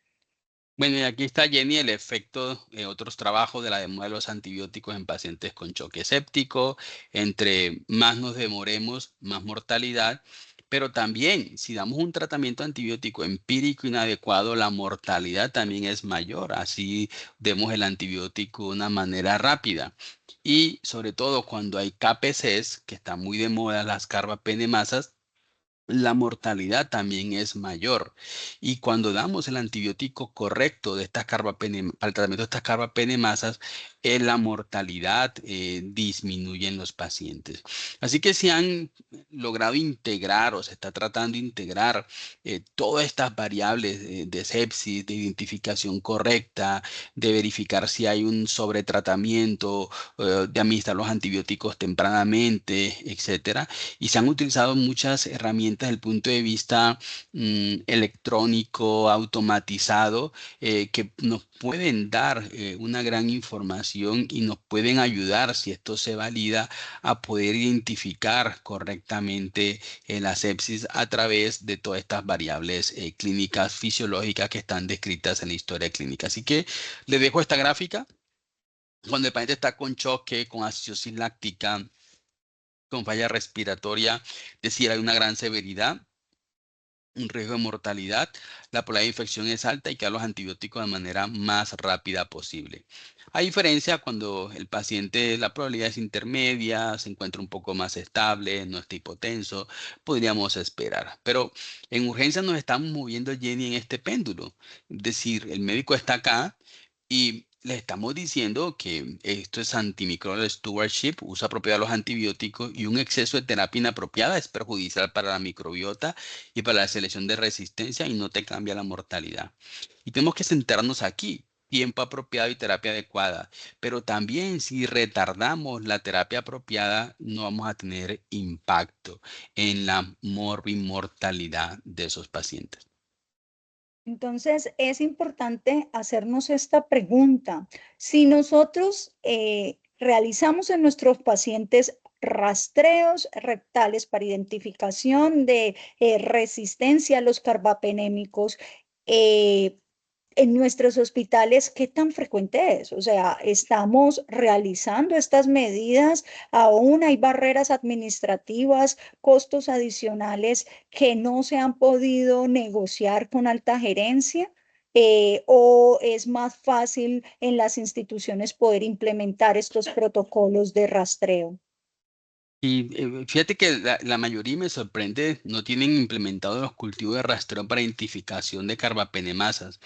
Bueno, y aquí está Jenny, el efecto de otros trabajos de la demora de los antibióticos en pacientes con choque séptico. Entre más nos demoremos, más mortalidad. Pero también, si damos un tratamiento antibiótico empírico inadecuado, la mortalidad también es mayor. Así demos el antibiótico de una manera rápida. Y sobre todo cuando hay KPCs, que están muy de moda, las carbapenemasas, la mortalidad también es mayor. Y cuando damos el antibiótico correcto de estas para el tratamiento de estas carbapenemasas, la mortalidad disminuye en los pacientes. Así que se han logrado integrar o se está tratando de integrar todas estas variables de sepsis, de identificación correcta, de verificar si hay un sobretratamiento, de administrar los antibióticos tempranamente, etcétera, y se han utilizado muchas herramientas desde el punto de vista electrónico, automatizado, que nos pueden dar una gran información y nos pueden ayudar, si esto se valida, a poder identificar correctamente la sepsis a través de todas estas variables clínicas fisiológicas que están descritas en la historia clínica. Así que les dejo esta gráfica. Cuando el paciente está con choque, con acidosis láctica, con falla respiratoria, es decir, hay una gran severidad, un riesgo de mortalidad, la probabilidad de infección es alta y que dar los antibióticos de manera más rápida posible. A diferencia cuando el paciente, la probabilidad es intermedia, se encuentra un poco más estable, no está hipotenso, podríamos esperar. Pero en urgencia nos estamos moviendo, Jenny, en este péndulo. Es decir, el médico está acá y le estamos diciendo que esto es antimicrobial stewardship, usa apropiado los antibióticos y un exceso de terapia inapropiada es perjudicial para la microbiota y para la selección de resistencia y no te cambia la mortalidad. Y tenemos que centrarnos aquí. Tiempo apropiado y terapia adecuada. Pero también si retardamos la terapia apropiada, no vamos a tener impacto en la morbimortalidad de esos pacientes. Entonces, es importante hacernos esta pregunta. Si nosotros realizamos en nuestros pacientes rastreos rectales para identificación de resistencia a los carbapenémicos, eh, en nuestros hospitales, ¿qué tan frecuente es? O sea, ¿estamos realizando estas medidas? ¿Aún hay barreras administrativas, costos adicionales que no se han podido negociar con alta gerencia? ¿O es más fácil en las instituciones poder implementar estos protocolos de rastreo? Y fíjate que la mayoría me sorprende, no tienen implementado los cultivos de rastreo para identificación de carbapenemasas.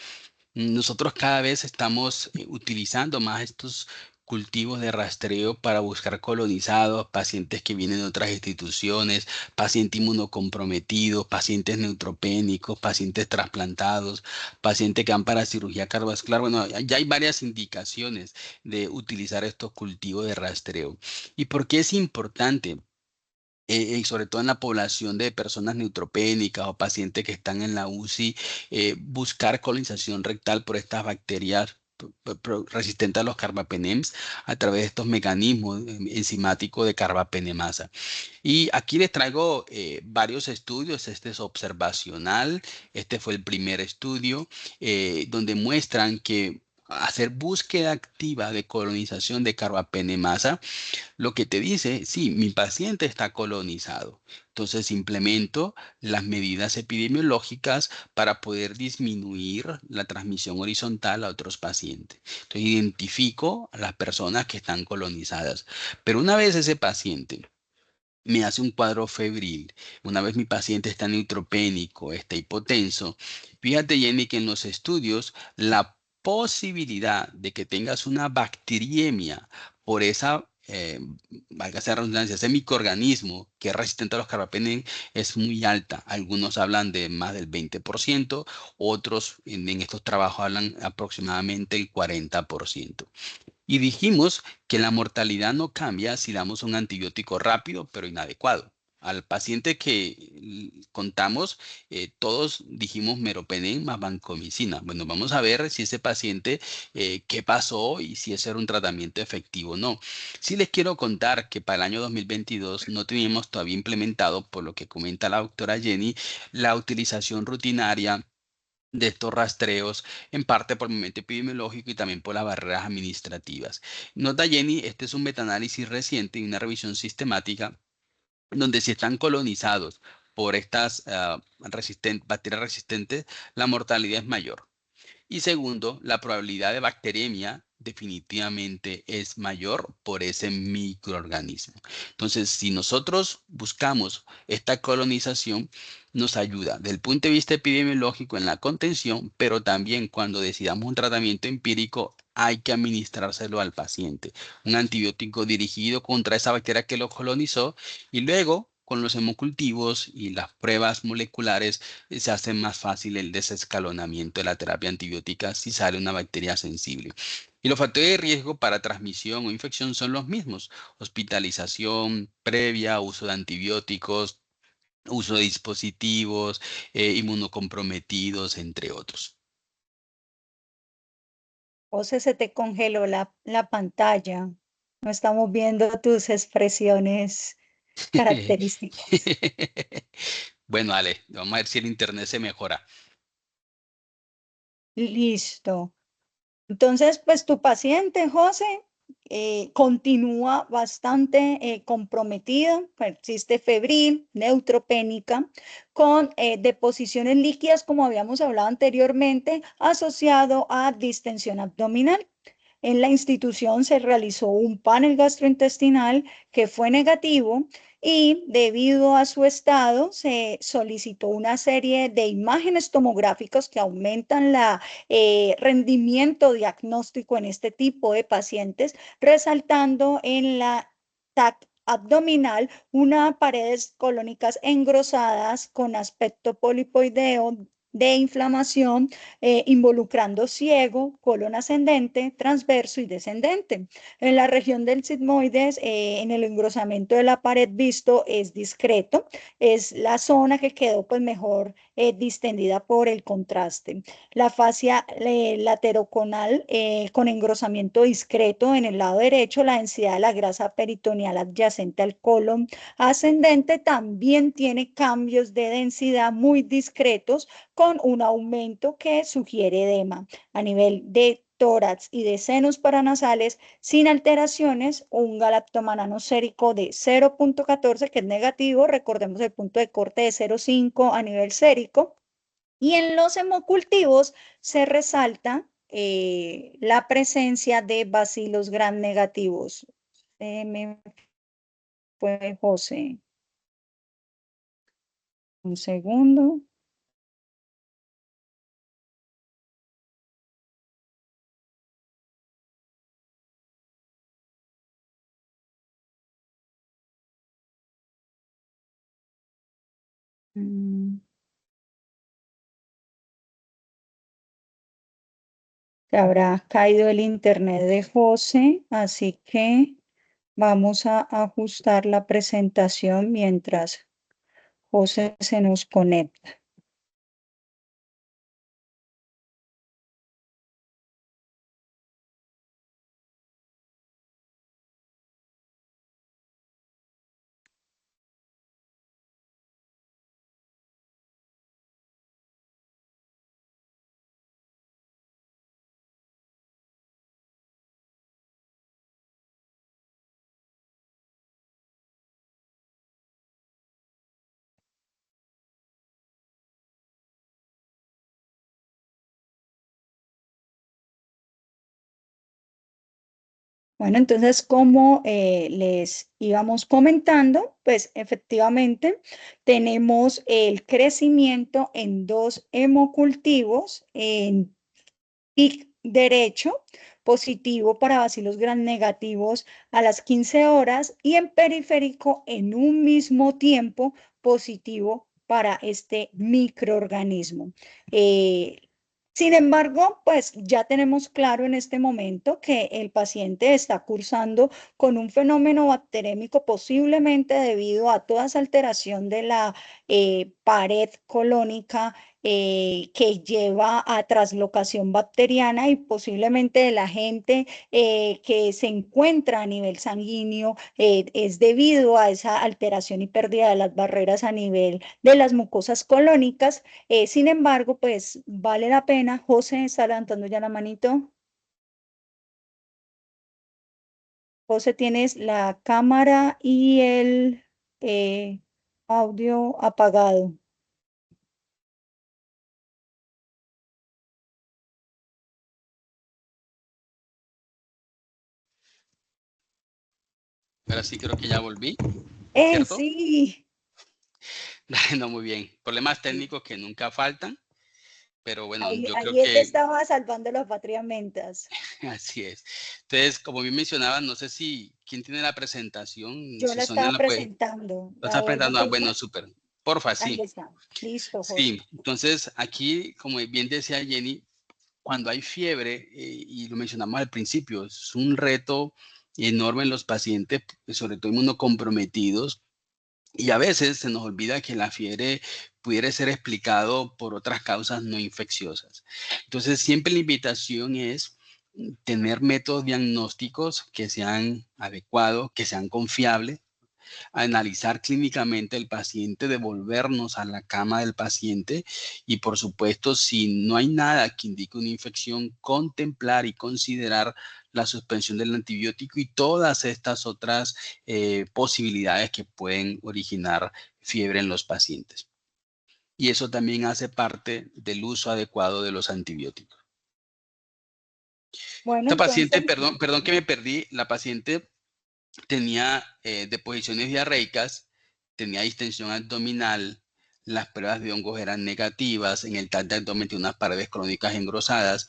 Nosotros cada vez estamos utilizando más estos cultivos de rastreo para buscar colonizados, pacientes que vienen de otras instituciones, pacientes inmunocomprometidos, pacientes neutropénicos, pacientes trasplantados, pacientes que van para cirugía cardiovascular. Bueno, ya hay varias indicaciones de utilizar estos cultivos de rastreo. ¿Y por qué es importante? Y sobre todo en la población de personas neutropénicas o pacientes que están en la UCI, buscar colonización rectal por estas bacterias resistentes a los carbapenems a través de estos mecanismos enzimáticos de carbapenemasa. Y aquí les traigo varios estudios. Este es observacional. Este fue el primer estudio donde muestran que hacer búsqueda activa de colonización de carbapenemasa lo que te dice, sí, mi paciente está colonizado. Entonces implemento las medidas epidemiológicas para poder disminuir la transmisión horizontal a otros pacientes. Entonces identifico a las personas que están colonizadas. Pero una vez ese paciente me hace un cuadro febril, una vez mi paciente está neutropénico, está hipotenso, fíjate, Jenny, que en los estudios la posibilidad de que tengas una bacteriemia por esa, valga la redundancia, ese microorganismo que es resistente a los carbapenem es muy alta. Algunos hablan de más del 20%, otros en estos trabajos hablan aproximadamente el 40%. Y dijimos que la mortalidad no cambia si damos un antibiótico rápido pero inadecuado. Al paciente que contamos, todos dijimos meropenem más vancomicina. Bueno, vamos a ver si ese paciente, qué pasó y si ese era un tratamiento efectivo o no. Sí les quiero contar que para el año 2022 no teníamos todavía implementado, por lo que comenta la doctora Jenny, la utilización rutinaria de estos rastreos, en parte por el momento epidemiológico y también por las barreras administrativas. Nota Jenny, este es un metaanálisis reciente y una revisión sistemática donde si están colonizados por estas bacterias resistentes, la mortalidad es mayor. Y segundo, la probabilidad de bacteriemia definitivamente es mayor por ese microorganismo. Entonces, si nosotros buscamos esta colonización, nos ayuda desde el punto de vista epidemiológico en la contención, pero también cuando decidamos un tratamiento empírico, hay que administrárselo al paciente. Un antibiótico dirigido contra esa bacteria que lo colonizó y luego con los hemocultivos y las pruebas moleculares se hace más fácil el desescalonamiento de la terapia antibiótica si sale una bacteria sensible. Y los factores de riesgo para transmisión o infección son los mismos: hospitalización previa, uso de antibióticos, uso de dispositivos inmunocomprometidos, entre otros. José, se te congeló la pantalla. No estamos viendo tus expresiones características. Bueno, Ale, vamos a ver si el internet se mejora. Listo. Entonces, pues tu paciente, José, continúa bastante comprometida, persiste febril, neutropénica, con deposiciones líquidas, como habíamos hablado anteriormente, asociado a distensión abdominal. En la institución se realizó un panel gastrointestinal que fue negativo y debido a su estado se solicitó una serie de imágenes tomográficas que aumentan la rendimiento diagnóstico en este tipo de pacientes, resaltando en la TAC abdominal una paredes colónicas engrosadas con aspecto polipoideo de inflamación, involucrando ciego, colon ascendente, transverso y descendente. En la región del sigmoides, en el engrosamiento de la pared visto es discreto, es la zona que quedó pues mejor distendida por el contraste. La fascia lateroconal con engrosamiento discreto en el lado derecho, la densidad de la grasa peritoneal adyacente al colon ascendente también tiene cambios de densidad muy discretos con un aumento que sugiere edema a nivel de tórax y de senos paranasales sin alteraciones, un galactomanano sérico de 0.14 que es negativo, recordemos el punto de corte de 0.5 a nivel sérico, y en los hemocultivos se resalta la presencia de bacilos gram negativos. Me fue José. Un segundo. Se habrá caído el internet de José, así que vamos a ajustar la presentación mientras José se nos conecta. Bueno, entonces, como les íbamos comentando, pues efectivamente tenemos el crecimiento en dos hemocultivos, en PIC derecho, positivo para bacilos gram negativos a las 15 horas y en periférico en un mismo tiempo positivo para este microorganismo. Sin embargo, pues ya tenemos claro en este momento que el paciente está cursando con un fenómeno bacterémico posiblemente debido a toda esa alteración de la pared colónica que lleva a traslocación bacteriana y posiblemente el agente que se encuentra a nivel sanguíneo es debido a esa alteración y pérdida de las barreras a nivel de las mucosas colónicas. Sin embargo, pues vale la pena. José está levantando ya la manito. José, tienes la cámara y el eh, audio apagado. Ahora sí creo que ya volví, ¿cierto? Sí! No, muy bien. Problemas técnicos que nunca faltan, pero bueno, Ahí, yo creo ahí te que estaba salvando las patriamentas. así es. Entonces, como bien mencionaba, no sé si quién tiene la presentación, Yo si la Sonia estaba la puede. presentando. ¿Lo La estás vuelvo a presentando? Ah, bueno, colocar. súper. Porfa, Ahí sí. está. Listo, José. Sí, entonces aquí, como bien decía Jenny, cuando hay fiebre, y lo mencionamos al principio, es un reto enorme en los pacientes, sobre todo inmunocomprometidos, y a veces se nos olvida que la fiebre pudiera ser explicado por otras causas no infecciosas. Entonces, siempre la invitación es tener métodos diagnósticos que sean adecuados, que sean confiables, analizar clínicamente el paciente, devolvernos a la cama del paciente y, por supuesto, si no hay nada que indique una infección, contemplar y considerar la suspensión del antibiótico y todas estas otras posibilidades que pueden originar fiebre en los pacientes. Y eso también hace parte del uso adecuado de los antibióticos. Bueno, Esta paciente, entonces, perdón que me perdí, la paciente tenía deposiciones diarreicas, tenía distensión abdominal, las pruebas de hongos eran negativas, en el TAC de abdomen tenía unas paredes crónicas engrosadas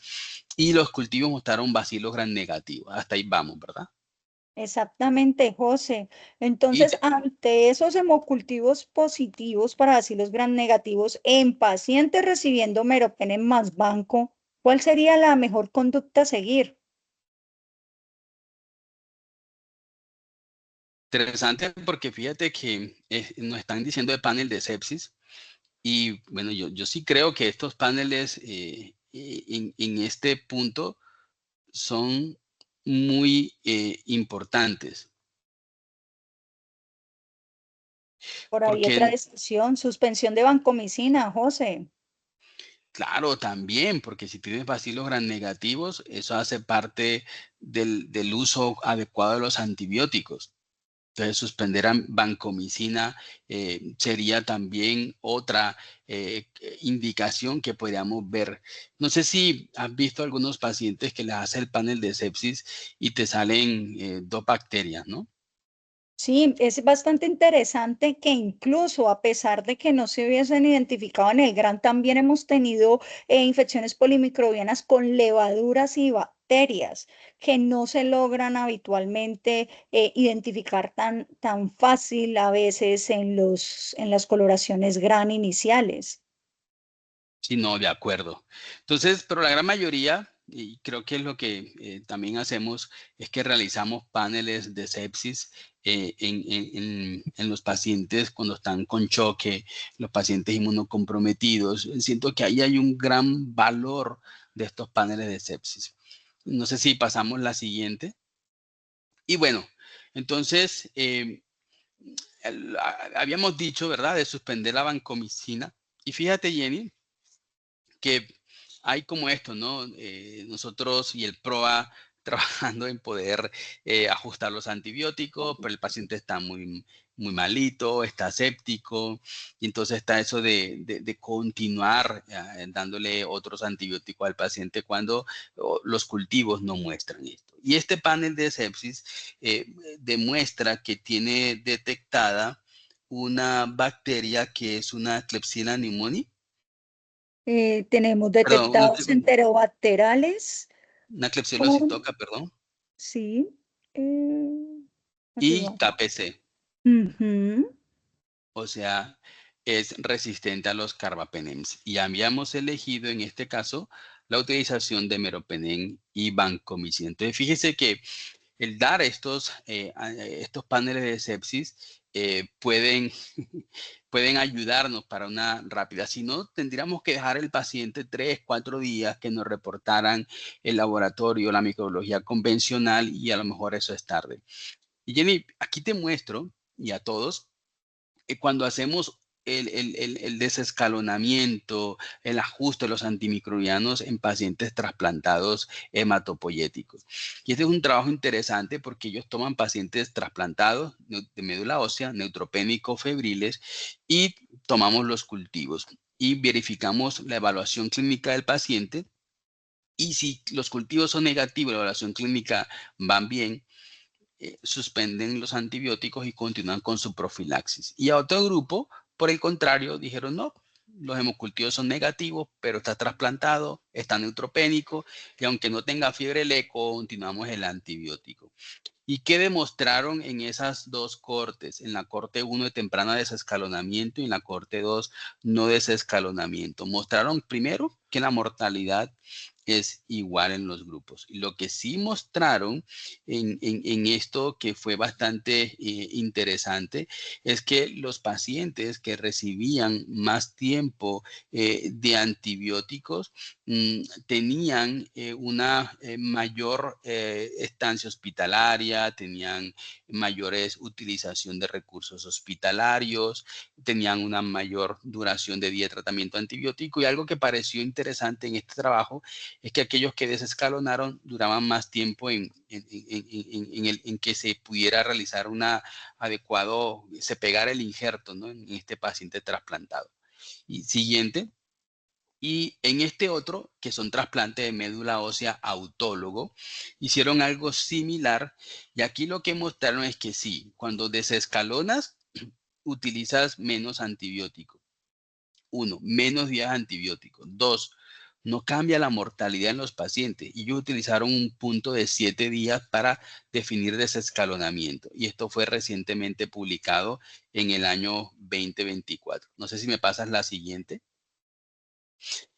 y los cultivos mostraron bacilos gram negativos. Hasta ahí vamos, ¿verdad? exactamente, José. Y Entonces, ante esos hemocultivos positivos para bacilos gram negativos en pacientes recibiendo meropenem más banco, ¿cuál sería la mejor conducta a seguir? interesante porque fíjate que nos están diciendo de panel de sepsis y bueno, yo sí creo que estos paneles en este punto son muy importantes Por ahí otra porque decisión, suspensión de vancomicina, José. claro, también, porque si tienes bacilos gram negativos, eso hace parte del uso adecuado de los antibióticos. Entonces, suspender vancomicina sería también otra indicación que podríamos ver. No sé si has visto algunos pacientes que les hace el panel de sepsis y te salen dos bacterias, ¿no? Sí, es bastante interesante que incluso a pesar de que no se hubiesen identificado en el GRAN, también hemos tenido infecciones polimicrobianas con levaduras y bacterias que no se logran habitualmente identificar tan fácil a veces en las coloraciones GRAN iniciales. Sí, no, de acuerdo. Entonces, pero la gran mayoría, y creo que es lo que también hacemos, es que realizamos paneles de sepsis en los pacientes cuando están con choque, los pacientes inmunocomprometidos. Siento que ahí hay un gran valor de estos paneles de sepsis. No sé si pasamos la siguiente. Y bueno, entonces, habíamos dicho, ¿verdad?, de suspender la vancomicina. Y fíjate, Jenny, que hay como esto, ¿no? Nosotros y el PROA trabajando en poder ajustar los antibióticos, pero el paciente está muy malito, está séptico, y entonces está eso de continuar dándole otros antibióticos al paciente cuando los cultivos no muestran esto. Y este panel de sepsis demuestra que tiene detectada una bacteria que es una Klebsiella pneumoniae. Tenemos Perdón, detectados enterobacterales una Klebsiella con, pneumoniae, perdón, sí, aquí y va. KPC, Ujú. o sea, es resistente a los carbapenems. Y habíamos elegido en este caso la utilización de meropenem y vancomicina. Entonces, fíjese que el dar estos paneles de sepsis pueden, pueden ayudarnos para una rápida. Si no, tendríamos que dejar al paciente 3, 4 días que nos reportaran el laboratorio, la microbiología convencional y a lo mejor eso es tarde. Y Jenny, aquí te muestro y a todos cuando hacemos el desescalonamiento, el ajuste de los antimicrobianos en pacientes trasplantados hematopoyéticos. Y este es un trabajo interesante porque ellos toman pacientes trasplantados de médula ósea, neutropénicos febriles, y tomamos los cultivos y verificamos la evaluación clínica del paciente. Y si los cultivos son negativos, la evaluación clínica van bien, suspenden los antibióticos y continúan con su profilaxis. Y a otro grupo, por el contrario, dijeron no, los hemocultivos son negativos, pero está trasplantado, está neutropénico, y aunque no tenga fiebre, le continuamos el antibiótico. ¿Y qué demostraron en esas dos cortes? En la corte 1 de temprano desescalonamiento y en la corte 2 no desescalonamiento. Mostraron primero que la mortalidad es igual en los grupos. Y lo que sí mostraron en esto que fue bastante interesante es que los pacientes que recibían más tiempo de antibióticos tenían una mayor estancia hospitalaria, tenían mayores utilización de recursos hospitalarios, tenían una mayor duración de día de tratamiento antibiótico, y algo que pareció interesante en este trabajo es que aquellos que desescalonaron duraban más tiempo en que se pudiera realizar una adecuado, se pegara el injerto, ¿no?, en este paciente trasplantado. Y siguiente. Y en este otro, que son trasplantes de médula ósea autólogo, hicieron algo similar. Y aquí lo que mostraron es que sí, cuando desescalonas, utilizas menos antibiótico. 1, menos días antibióticos. 2, no cambia la mortalidad en los pacientes. Y ellos utilizaron un punto de 7 días para definir desescalonamiento. Y esto fue recientemente publicado en el año 2024. No sé si me pasas la siguiente.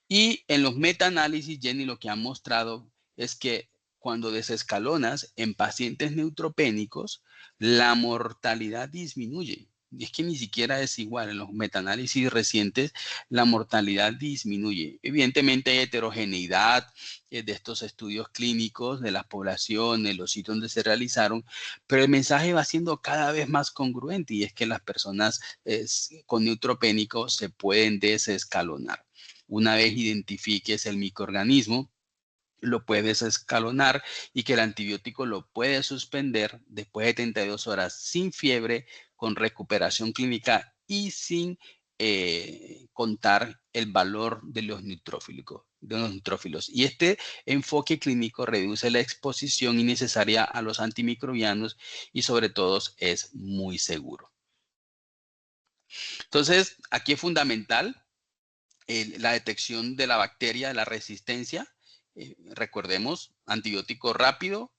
Y en los metaanálisis, Jenny, lo que han mostrado es que cuando desescalonas en pacientes neutropénicos, la mortalidad disminuye. Y es que ni siquiera es igual. En los metaanálisis recientes, la mortalidad disminuye. Evidentemente hay heterogeneidad de estos estudios clínicos, de las poblaciones, los sitios donde se realizaron, pero el mensaje va siendo cada vez más congruente, y es que las personas con neutropénico se pueden desescalonar. Una vez identifiques el microorganismo, lo puedes escalonar, y que el antibiótico lo puedes suspender después de 32 horas sin fiebre, con recuperación clínica y sin contar el valor de los neutrófilos. Y este enfoque clínico reduce la exposición innecesaria a los antimicrobianos y sobre todo es muy seguro. Entonces, aquí es fundamental la detección de la bacteria, de la resistencia. Recordemos, antibiótico rápido,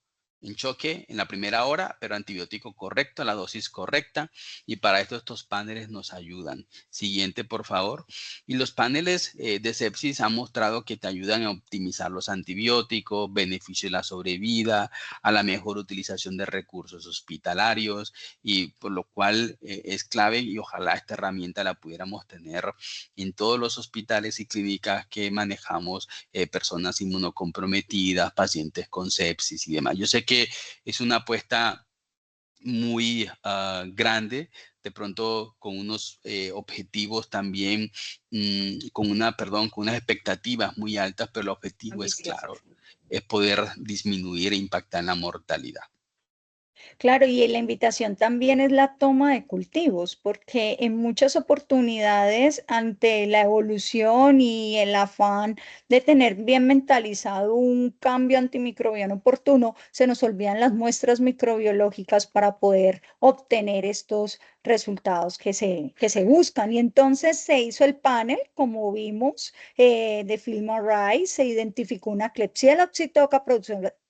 en choque en la primera hora, pero antibiótico correcto, la dosis correcta, y para esto estos paneles nos ayudan. Siguiente, por favor. Y los paneles de sepsis han mostrado que te ayudan a optimizar los antibióticos, beneficio de la sobrevida, a la mejor utilización de recursos hospitalarios, y por lo cual es clave, y ojalá esta herramienta la pudiéramos tener en todos los hospitales y clínicas que manejamos personas inmunocomprometidas, pacientes con sepsis y demás. Yo sé que es una apuesta muy grande, de pronto con unos objetivos también, con unas expectativas muy altas, pero el objetivo es claro, es poder disminuir e impactar la mortalidad. Claro, y la invitación también es la toma de cultivos, porque en muchas oportunidades, ante la evolución y el afán de tener bien mentalizado un cambio antimicrobiano oportuno, se nos olvidan las muestras microbiológicas para poder obtener estos resultados que se buscan. Y entonces se hizo el panel, como vimos, de FilmArray, se identificó una Klebsiella oxytoca,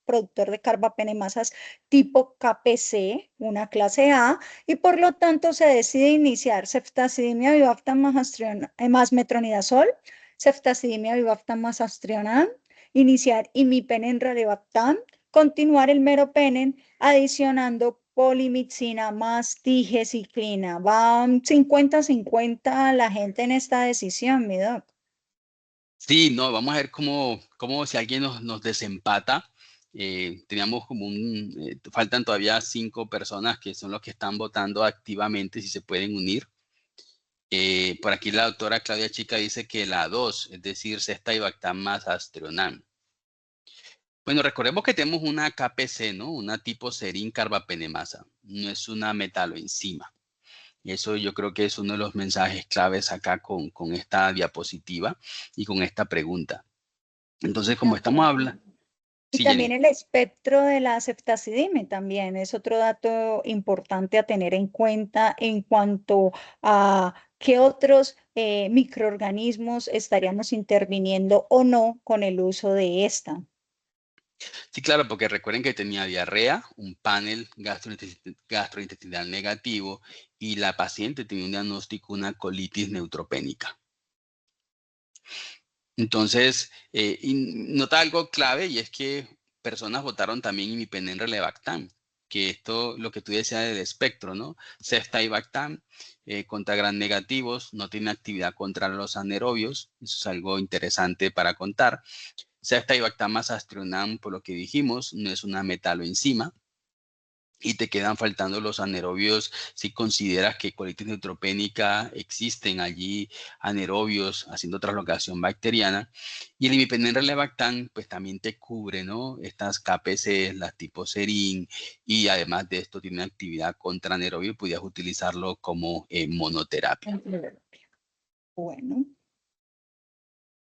productor de carbapenemasas tipo KPC, una clase A, y por lo tanto se decide iniciar ceftazidimia vivacium más metronidazol, ceftazidimia vivacium más astrionam, iniciar imipenem ralivactam, continuar el meropenem adicionando polimixina más digeciclina. ¿Van 50-50 la gente en esta decisión, mi doc? Sí, no, vamos a ver cómo si alguien nos desempata. Teníamos faltan todavía 5 personas que son los que están votando activamente si se pueden unir. Por aquí la doctora Claudia Chica dice que la 2, es decir, Ceftriaxone más Aztreonam. Bueno, recordemos que tenemos una KPC, ¿no? Una tipo serin carbapenemasa. No es una metaloenzima. Y eso yo creo que es uno de los mensajes claves acá con esta diapositiva y con esta pregunta. Entonces, como Ok. estamos hablando... Y Sí, también Jenny. el espectro de la ceftazidime también es otro dato importante a tener en cuenta en cuanto a qué otros microorganismos estaríamos interviniendo o no con el uso de esta. Sí, claro, porque recuerden que tenía diarrea, un panel gastrointestinal negativo y la paciente tenía un diagnóstico, una colitis neutropénica. Entonces, y nota algo clave y es que personas votaron también imipenem relebactam, que esto, lo que tú decías del espectro, ¿no? Ceftriaxone contra gram negativos, no tiene actividad contra los anaerobios, eso es algo interesante para contar. Ceftriaxone más Aztreonam, por lo que dijimos, no es una metaloenzima. Y te quedan faltando los anaerobios si consideras que colitis neutropénica existen allí anaerobios haciendo translocación bacteriana. Y el imipenem relebactam pues también te cubre, ¿no? Estas KPC, las tipo serin, y además de esto tiene actividad contra anaerobio y podías utilizarlo como monoterapia. Bueno,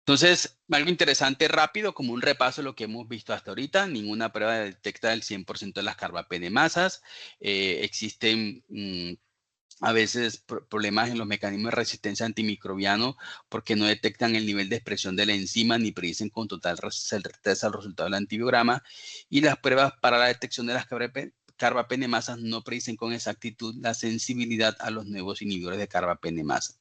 Entonces, algo interesante rápido, como un repaso de lo que hemos visto hasta ahorita. Ninguna prueba detecta el 100% de las carbapenemasas. Existen a veces problemas en los mecanismos de resistencia antimicrobiano porque no detectan el nivel de expresión de la enzima ni predicen con total certeza el resultado del antibiograma. Y las pruebas para la detección de las carbapenemasas no predicen con exactitud la sensibilidad a los nuevos inhibidores de carbapenemasa.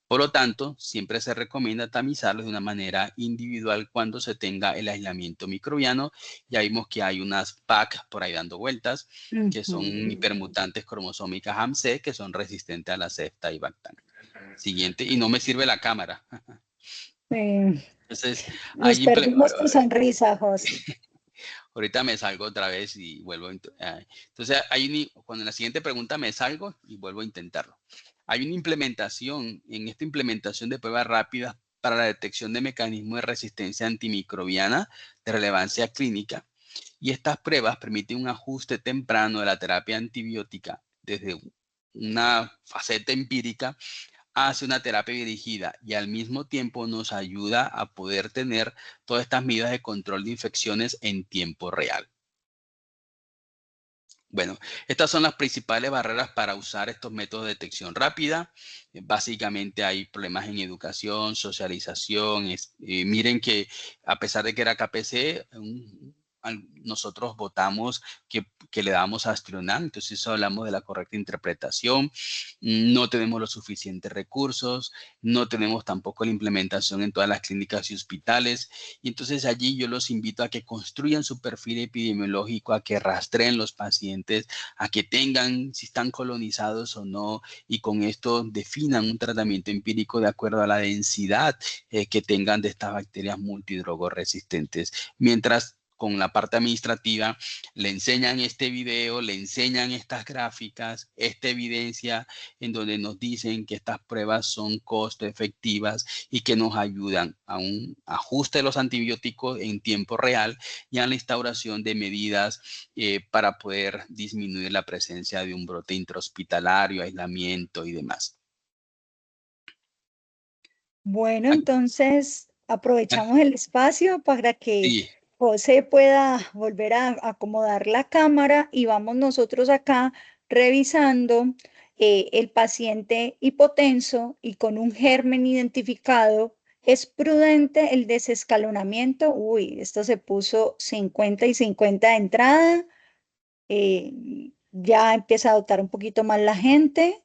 Por lo tanto, siempre se recomienda tamizarlos de una manera individual cuando se tenga el aislamiento microbiano. Ya vimos que hay unas PAC por ahí dando vueltas, que son ujú. hipermutantes cromosómicas HAM-C, que son resistentes a la Ceftriaxone. Siguiente, y no me sirve la cámara. Eh, Entonces, nos perdimos tu sonrisa, José. ahorita me salgo otra vez y vuelvo. Entonces, cuando en la siguiente pregunta me salgo y vuelvo a intentarlo. Hay una implementación, en esta implementación de pruebas rápidas para la detección de mecanismos de resistencia antimicrobiana de relevancia clínica. Y estas pruebas permiten un ajuste temprano de la terapia antibiótica desde una faceta empírica hace una terapia dirigida y al mismo tiempo nos ayuda a poder tener todas estas medidas de control de infecciones en tiempo real. Bueno, estas son las principales barreras para usar estos métodos de detección rápida. Básicamente hay problemas en educación, socialización. Miren que a pesar de que era KPC, nosotros votamos que le damos a Aztreonam, entonces eso hablamos de la correcta interpretación. No tenemos los suficientes recursos, no tenemos tampoco la implementación en todas las clínicas y hospitales. Y entonces allí yo los invito a que construyan su perfil epidemiológico, a que rastreen los pacientes, a que tengan si están colonizados o no, y con esto definan un tratamiento empírico de acuerdo a la densidad que tengan de estas bacterias multidrogoresistentes. Mientras con la parte administrativa le enseñan este video, le enseñan estas gráficas, esta evidencia en donde nos dicen que estas pruebas son costo efectivas y que nos ayudan a un ajuste de los antibióticos en tiempo real y a la instauración de medidas para poder disminuir la presencia de un brote intrahospitalario, aislamiento y demás. Bueno, entonces aprovechamos el espacio para que Sí, José pueda volver a acomodar la cámara y vamos nosotros acá revisando el paciente hipotenso y con un germen identificado. ¿Es prudente el desescalonamiento? Uy, esto se puso 50-50 de entrada. Ya empieza a adoptar un poquito más la gente.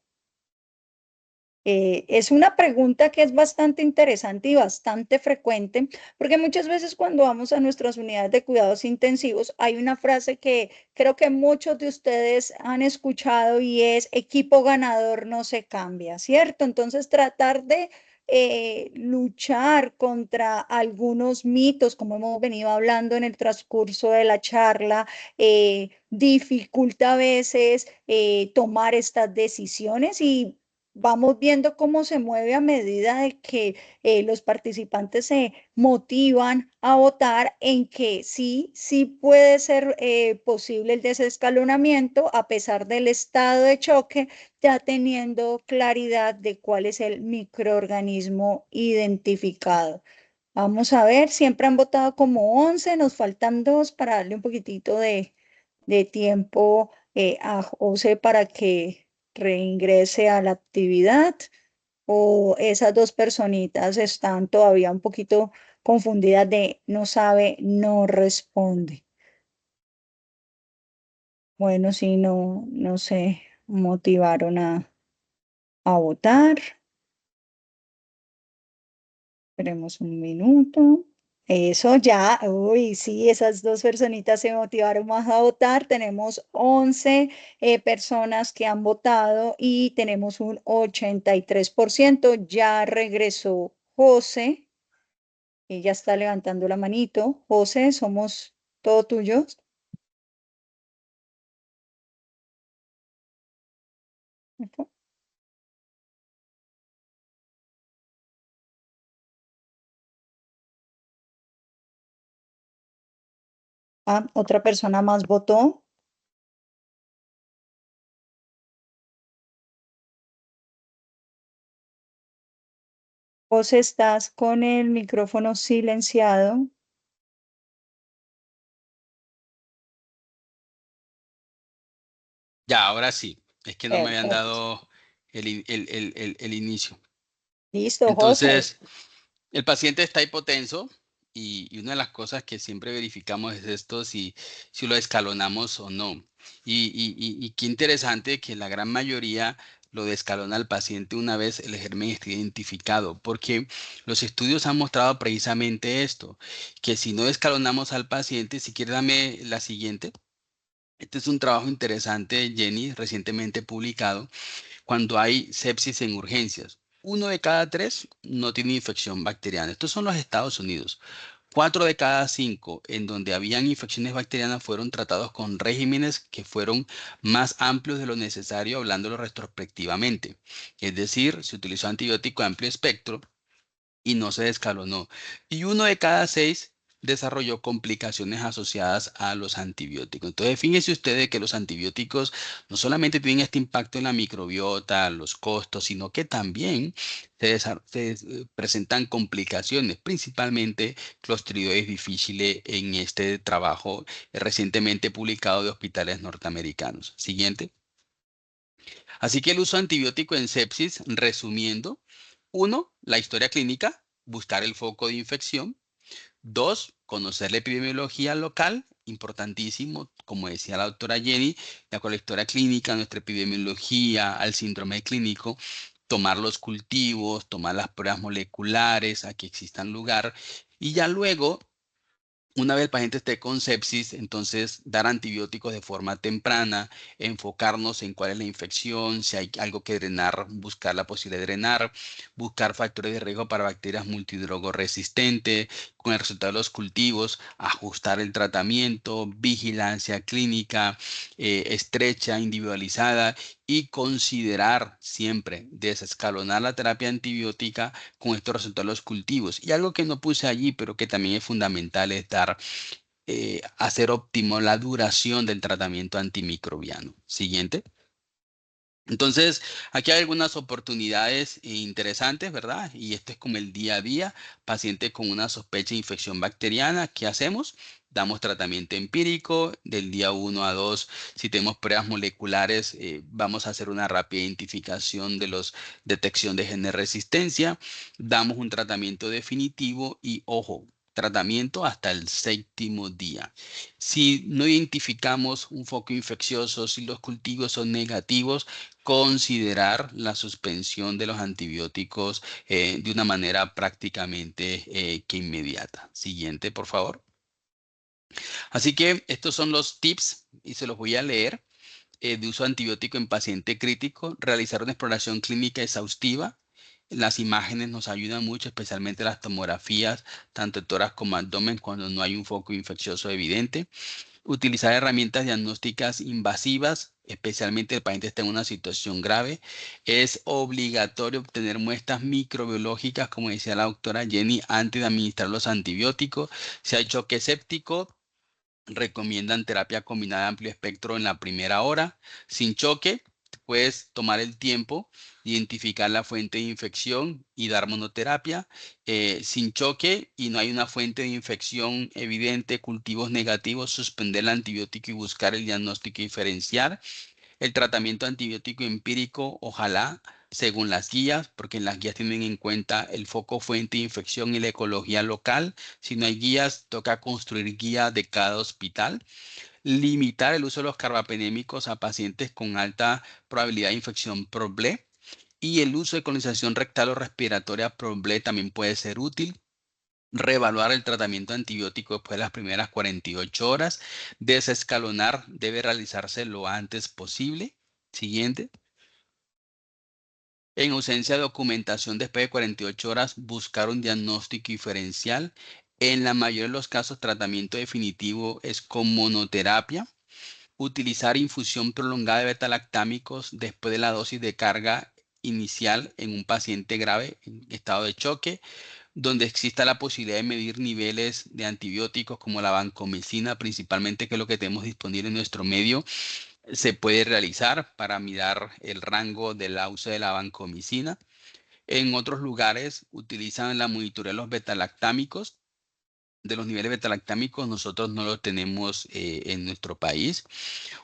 Es una pregunta que es bastante interesante y bastante frecuente, porque muchas veces cuando vamos a nuestras unidades de cuidados intensivos hay una frase que creo que muchos de ustedes han escuchado y es equipo ganador no se cambia, ¿cierto? Entonces tratar de luchar contra algunos mitos, como hemos venido hablando en el transcurso de la charla, dificulta a veces tomar estas decisiones y vamos viendo cómo se mueve a medida de que los participantes se motivan a votar en que sí, sí puede ser posible el desescalonamiento a pesar del estado de choque, ya teniendo claridad de cuál es el microorganismo identificado. Vamos a ver, siempre han votado como 11, nos faltan dos para darle un poquitito de tiempo a José para que reingrese a la actividad o esas dos personitas están todavía un poquito confundidas de no sabe, no responde. Bueno, si no, no se motivaron a votar. Esperemos un minuto. Eso ya, uy, sí, esas dos personitas se motivaron más a votar. Tenemos 11 personas que han votado y tenemos un 83%. Ya regresó José, ella está levantando la manito. José, somos todo tuyos. Ah, otra persona más votó. José, estás con el micrófono silenciado. Ya, ahora sí. Es que no me habían Perfecto. dado el inicio. Listo, José. Entonces, el paciente está hipotenso y una de las cosas que siempre verificamos es esto, si lo escalonamos o no. Y qué interesante que la gran mayoría lo descalona al paciente una vez el germen esté identificado, porque los estudios han mostrado precisamente esto, que si no escalonamos al paciente, si quiere dame la siguiente. Este es un trabajo interesante, Jenny, recientemente publicado cuando hay sepsis en urgencias. Uno de cada tres no tiene infección bacteriana. Estos son los Estados Unidos. Cuatro de cada cinco en donde habían infecciones bacterianas fueron tratados con regímenes que fueron más amplios de lo necesario, hablándolo retrospectivamente. Es decir, se utilizó antibiótico de amplio espectro y no se descalonó. Y uno de cada seis desarrolló complicaciones asociadas a los antibióticos. Entonces, fíjense ustedes que los antibióticos no solamente tienen este impacto en la microbiota, los costos, sino que también presentan complicaciones, principalmente Clostridium difficile en este trabajo recientemente publicado de hospitales norteamericanos. Siguiente. Así que el uso antibiótico en sepsis, resumiendo, uno, la historia clínica, buscar el foco de infección. Dos, conocer la epidemiología local, importantísimo, como decía la doctora Jenny, ya con la historia clínica, nuestra epidemiología, al síndrome clínico, tomar los cultivos, tomar las pruebas moleculares a que existan lugar y ya luego una vez el paciente esté con sepsis, entonces dar antibióticos de forma temprana, enfocarnos en cuál es la infección, si hay algo que drenar, buscar la posibilidad de drenar, buscar factores de riesgo para bacterias multidrogoresistentes, con el resultado de los cultivos, ajustar el tratamiento, vigilancia clínica estrecha, individualizada y considerar siempre desescalonar la terapia antibiótica con estos resultados de los cultivos. Y algo que no puse allí, pero que también es fundamental, es hacer óptimo la duración del tratamiento antimicrobiano. Siguiente. Entonces, aquí hay algunas oportunidades interesantes, ¿verdad? Y esto es como el día a día. Paciente con una sospecha de infección bacteriana, ¿qué hacemos? Damos tratamiento empírico del día 1 a 2. Si tenemos pruebas moleculares, vamos a hacer una rápida identificación de los detección de genes de resistencia. Damos un tratamiento definitivo y, ojo, tratamiento hasta el 7º día. Si no identificamos un foco infeccioso, si los cultivos son negativos, considerar la suspensión de los antibióticos de una manera prácticamente que inmediata. Siguiente, por favor. Así que estos son los tips y se los voy a leer de uso antibiótico en paciente crítico, realizar una exploración clínica exhaustiva. Las imágenes nos ayudan mucho, especialmente las tomografías, tanto de tórax como abdomen, cuando no hay un foco infeccioso evidente. Utilizar herramientas diagnósticas invasivas, especialmente el paciente está en una situación grave. Es obligatorio obtener muestras microbiológicas, como decía la doctora Jenny, antes de administrar los antibióticos. Si hay choque séptico, recomiendan terapia combinada de amplio espectro en la primera hora. Sin choque, puedes tomar el tiempo, identificar la fuente de infección y dar monoterapia. Sin choque y no hay una fuente de infección evidente, cultivos negativos, suspender el antibiótico y buscar el diagnóstico diferencial. El tratamiento antibiótico empírico, ojalá, según las guías, porque en las guías tienen en cuenta el foco fuente de infección y la ecología local. Si no hay guías, toca construir guía de cada hospital. Limitar el uso de los carbapenémicos a pacientes con alta probabilidad de infección PROBLE. Y el uso de colonización rectal o respiratoria PROBLE también puede ser útil. Reevaluar el tratamiento antibiótico después de las primeras 48 horas. Desescalonar debe realizarse lo antes posible. Siguiente. En ausencia de documentación después de 48 horas, buscar un diagnóstico diferencial. En la mayoría de los casos, tratamiento definitivo es con monoterapia. Utilizar infusión prolongada de betalactámicos después de la dosis de carga inicial en un paciente grave en estado de choque, donde exista la posibilidad de medir niveles de antibióticos como la vancomicina, principalmente, que es lo que tenemos disponible en nuestro medio, se puede realizar para mirar el rango del uso de la vancomicina. En otros lugares utilizan la monitoría de los betalactámicos. De los niveles betalactámicos nosotros no los tenemos en nuestro país.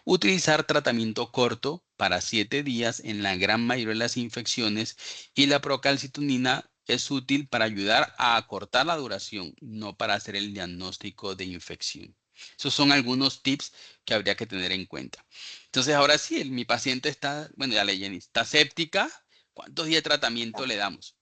Utilizar tratamiento corto para 7 días en la gran mayoría de las infecciones, y la procalcitonina es útil para ayudar a acortar la duración, no para hacer el diagnóstico de infección. Esos son algunos tips que habría que tener en cuenta. Entonces, ahora sí, mi paciente está, bueno, ya leí, está séptica. ¿Cuántos días de tratamiento le damos?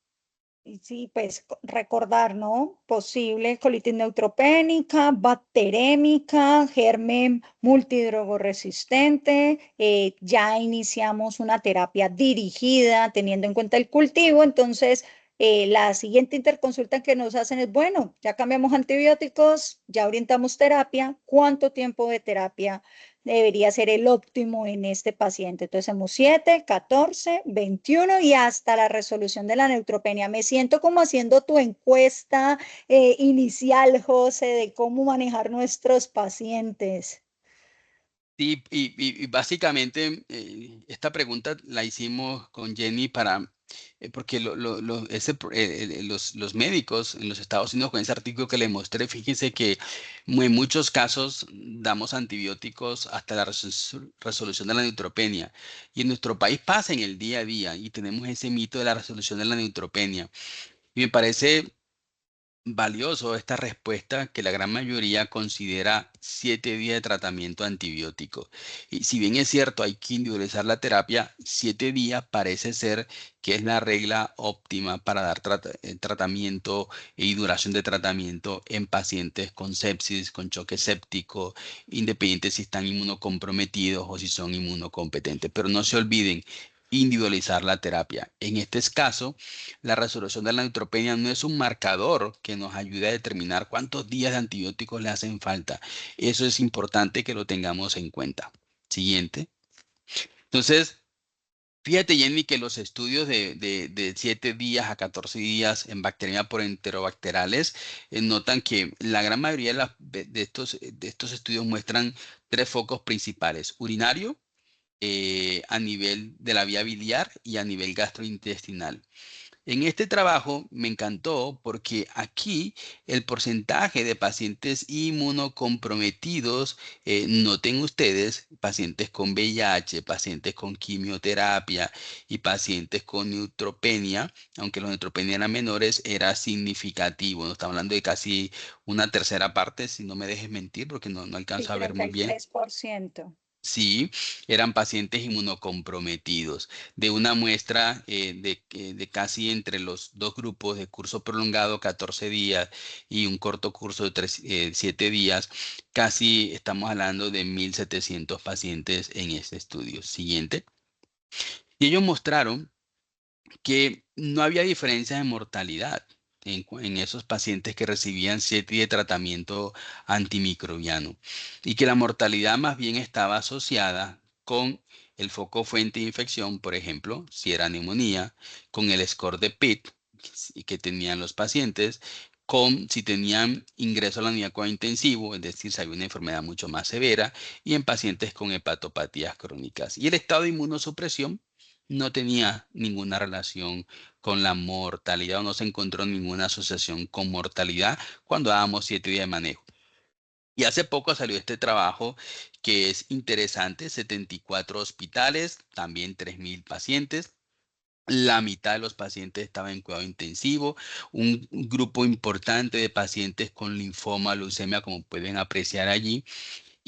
Y sí, pues recordar, ¿no? Posible colitis neutropénica, bacterémica, germen multidrogoresistente. Ya iniciamos una terapia dirigida teniendo en cuenta el cultivo. Entonces, la siguiente interconsulta que nos hacen es, bueno, ya cambiamos antibióticos, ya orientamos terapia. ¿Cuánto tiempo de terapia debería ser el óptimo en este paciente? Entonces hacemos 7, 14, 21 y hasta la resolución de la neutropenia. Me siento como haciendo tu encuesta inicial, José, de cómo manejar nuestros pacientes. Sí, y básicamente esta pregunta la hicimos con Jenny para, porque los médicos en los Estados Unidos, con ese artículo que le mostré, fíjense que en muchos casos damos antibióticos hasta la resolución de la neutropenia. Y en nuestro país pasa en el día a día y tenemos ese mito de la resolución de la neutropenia. Y me parece valioso esta respuesta, que la gran mayoría considera 7 días de tratamiento antibiótico. Y si bien es cierto, hay que individualizar la terapia, 7 días parece ser que es la regla óptima para dar tratamiento y duración de tratamiento en pacientes con sepsis, con choque séptico, independiente si están inmunocomprometidos o si son inmunocompetentes. Pero no se olviden individualizar la terapia. En este caso, la resolución de la neutropenia no es un marcador que nos ayude a determinar cuántos días de antibióticos le hacen falta. Eso es importante que lo tengamos en cuenta. Siguiente. Entonces, fíjate, Jenny, que los estudios de 7 días a 14 días en bacteriemia por enterobacterales notan que la gran mayoría de estos estudios muestran 3 focos principales: urinario, a nivel de la vía biliar y a nivel gastrointestinal. En este trabajo me encantó porque aquí el porcentaje de pacientes inmunocomprometidos, noten ustedes, pacientes con VIH, pacientes con quimioterapia y pacientes con neutropenia, aunque los neutropenia eran menores, era significativo. No estamos hablando de casi una tercera parte, si no me dejes mentir, porque no Sí, alcanzo a ver treinta muy y bien. tres por ciento. Sí, eran pacientes inmunocomprometidos. De una muestra de casi entre los dos grupos de curso prolongado, 14 días, y un corto curso de 7 días, casi estamos hablando de 1.700 pacientes en este estudio. Siguiente. Y ellos mostraron que no había diferencia de mortalidad en esos pacientes que recibían 7 días de tratamiento antimicrobiano y que la mortalidad más bien estaba asociada con el foco fuente de infección, por ejemplo, si era neumonía, con el score de PIT que tenían los pacientes, con si tenían ingreso a la unidad de cuidado intensivo, es decir, si había una enfermedad mucho más severa, y en pacientes con hepatopatías crónicas. Y el estado de inmunosupresión no tenía ninguna relación con la mortalidad o no se encontró ninguna asociación con mortalidad cuando dábamos 7 días de manejo. Y hace poco salió este trabajo que es interesante, 74 hospitales, también 3.000 pacientes. La mitad de los pacientes estaban en cuidado intensivo, un grupo importante de pacientes con linfoma, leucemia, como pueden apreciar allí,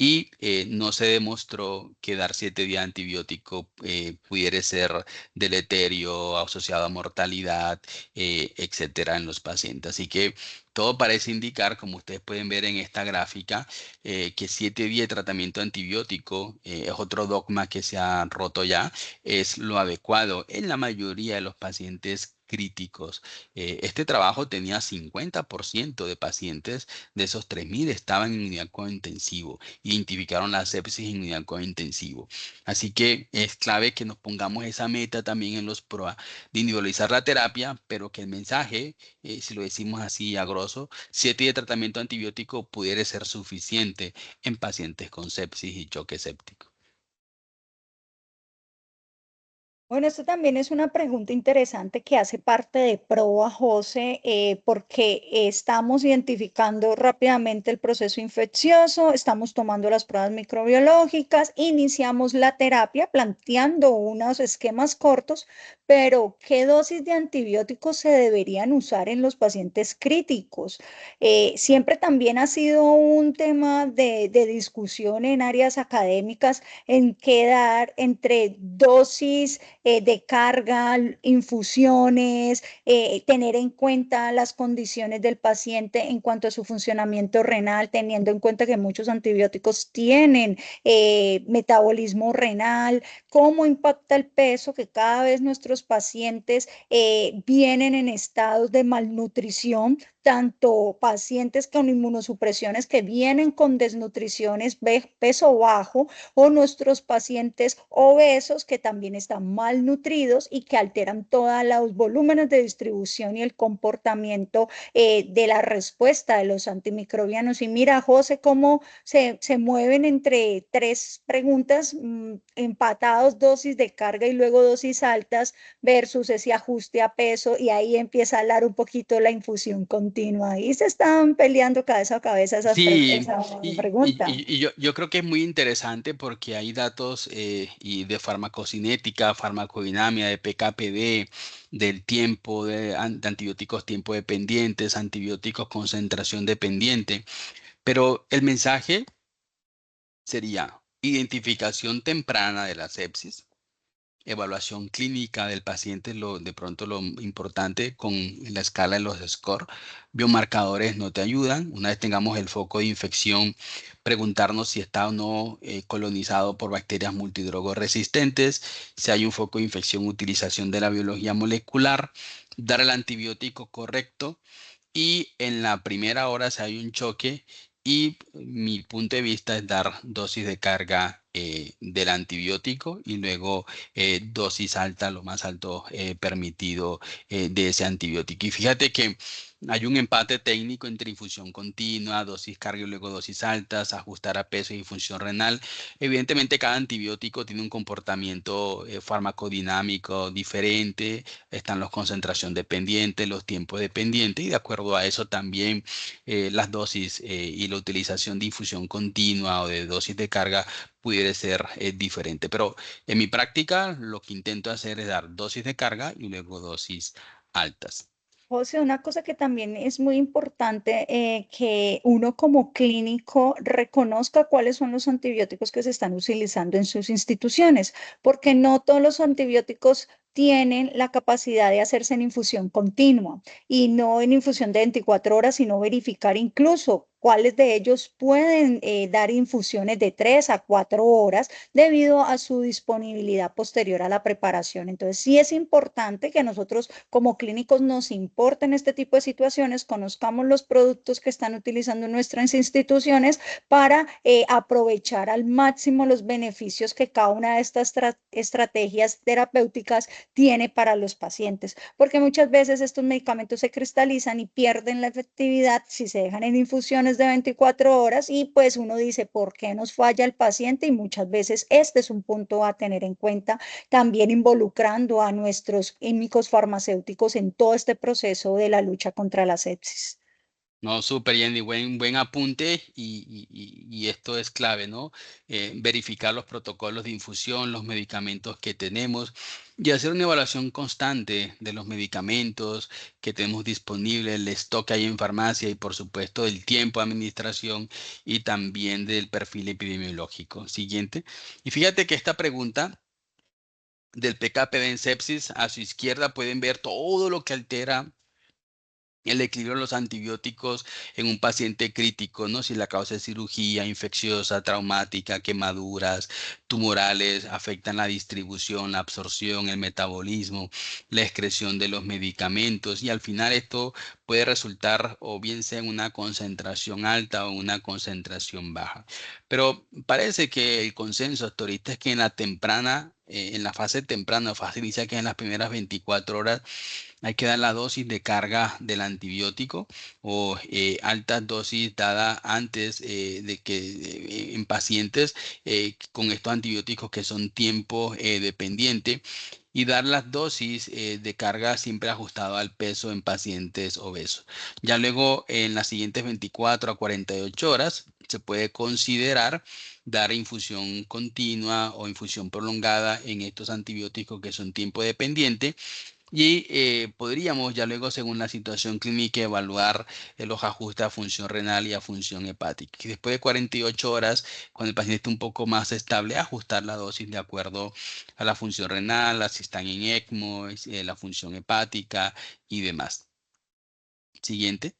y no se demostró que dar 7 días de antibiótico pudiera ser deleterio, asociado a mortalidad, etcétera, en los pacientes. Así que todo parece indicar, como ustedes pueden ver en esta gráfica, que 7 días de tratamiento antibiótico es otro dogma que se ha roto ya, es lo adecuado en la mayoría de los pacientes críticos. Este trabajo tenía 50% de pacientes de esos 3.000 estaban en unidad de cuidado intensivo. Identificaron la sepsis en unidad de cuidado intensivo. Así que es clave que nos pongamos esa meta también en los PROA de individualizar la terapia, pero que el mensaje, si lo decimos así a grosso, 7 días de tratamiento antibiótico pudiera ser suficiente en pacientes con sepsis y choque séptico. Bueno, esto también es una pregunta interesante que hace parte de PROA, José, porque estamos identificando rápidamente el proceso infeccioso, estamos tomando las pruebas microbiológicas, iniciamos la terapia planteando unos esquemas cortos, pero ¿qué dosis de antibióticos se deberían usar en los pacientes críticos? Siempre también ha sido un tema de discusión en áreas académicas en qué dar entre dosis de carga, infusiones, tener en cuenta las condiciones del paciente en cuanto a su funcionamiento renal, teniendo en cuenta que muchos antibióticos tienen metabolismo renal, cómo impacta el peso, que cada vez nuestros pacientes vienen en estados de malnutrición, tanto pacientes con inmunosupresiones que vienen con desnutriciones, peso bajo, o nuestros pacientes obesos que también están malnutridos y que alteran todos los volúmenes de distribución y el comportamiento de la respuesta de los antimicrobianos. Y mira, José, cómo se mueven entre tres preguntas, empatados, dosis de carga y luego dosis altas versus ese ajuste a peso, y ahí empieza a hablar un poquito la infusión continua. Y se están peleando cabeza a cabeza Sí, esa y, y- pregunta. y- y yo creo que es muy interesante porque hay datos y de farmacocinética, farmacodinamia, de PKPD, del tiempo de antibióticos tiempo dependientes, antibióticos concentración dependiente, pero el mensaje sería identificación temprana de la sepsis, evaluación clínica del paciente, de pronto lo importante con la escala de los SCORE, biomarcadores no te ayudan. Una vez tengamos el foco de infección, preguntarnos si está o no colonizado por bacterias multidrogo resistentes, si hay un foco de infección, utilización de la biología molecular, dar el antibiótico correcto y en la primera hora si hay un choque y mi punto de vista es dar dosis de carga del antibiótico y luego dosis alta, lo más alto permitido de ese antibiótico. Y fíjate que hay un empate técnico entre infusión continua, dosis carga y luego dosis altas, ajustar a peso y función renal. Evidentemente, cada antibiótico tiene un comportamiento farmacodinámico diferente. Están los concentración dependientes, los tiempos dependientes, y de acuerdo a eso también las dosis y la utilización de infusión continua o de dosis de carga pudiera ser diferente. Pero en mi práctica lo que intento hacer es dar dosis de carga y luego dosis altas. José, una cosa que también es muy importante, que uno como clínico reconozca cuáles son los antibióticos que se están utilizando en sus instituciones, porque no todos los antibióticos tienen la capacidad de hacerse en infusión continua y no en infusión de 24 horas, sino verificar incluso cuáles de ellos pueden dar infusiones de 3 a 4 horas debido a su disponibilidad posterior a la preparación. Entonces, sí es importante que nosotros como clínicos nos importen este tipo de situaciones, conozcamos los productos que están utilizando nuestras instituciones para aprovechar al máximo los beneficios que cada una de estas estrategias terapéuticas tiene para los pacientes, porque muchas veces estos medicamentos se cristalizan y pierden la efectividad si se dejan en infusiones de 24 horas y pues uno dice, ¿por qué nos falla el paciente? Y muchas veces este es un punto a tener en cuenta, también involucrando a nuestros químicos farmacéuticos en todo este proceso de la lucha contra la sepsis. No, súper, Jenny, buen apunte y esto es clave, ¿no? Verificar los protocolos de infusión, los medicamentos que tenemos y hacer una evaluación constante de los medicamentos que tenemos disponibles, el stock que hay en farmacia y por supuesto el tiempo de administración y también del perfil epidemiológico. Siguiente. Y fíjate que esta pregunta del PKPD en sepsis, a su izquierda pueden ver todo lo que altera el equilibrio de los antibióticos en un paciente crítico, ¿no? Si la causa es cirugía infecciosa, traumática, quemaduras, tumorales, afectan la distribución, la absorción, el metabolismo, la excreción de los medicamentos y al final esto puede resultar o bien sea en una concentración alta o una concentración baja. Pero parece que el consenso hasta ahorita es que en la temprana, en la fase temprana o fase inicial, que es en las primeras 24 horas, hay que dar la dosis de carga del antibiótico o altas dosis dadas antes de que en pacientes con estos antibióticos que son tiempo dependiente y dar las dosis de carga siempre ajustado al peso en pacientes obesos. Ya luego en las siguientes 24 a 48 horas se puede considerar dar infusión continua o infusión prolongada en estos antibióticos que son tiempo dependiente y podríamos ya luego, según la situación clínica, evaluar los ajustes a función renal y a función hepática. Y después de 48 horas, cuando el paciente esté un poco más estable, ajustar la dosis de acuerdo a la función renal, a si están en ECMO, la función hepática y demás. Siguiente.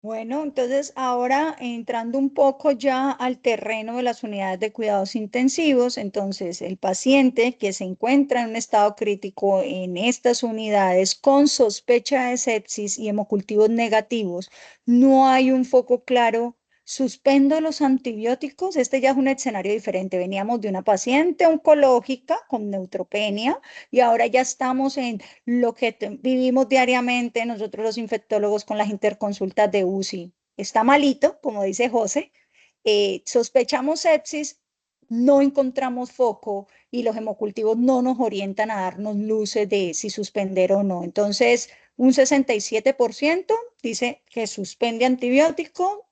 Bueno, entonces ahora entrando un poco ya al terreno de las unidades de cuidados intensivos, entonces el paciente que se encuentra en un estado crítico en estas unidades con sospecha de sepsis y hemocultivos negativos, no hay un foco claro. Suspendo los antibióticos. Este ya es un escenario diferente. Veníamos de una paciente oncológica con neutropenia y ahora ya estamos en lo que vivimos diariamente nosotros los infectólogos con las interconsultas de UCI. Está malito, como dice José, sospechamos sepsis, no encontramos foco y los hemocultivos no nos orientan a darnos luces de si suspender o no. Entonces, un 67% dice que suspende antibiótico,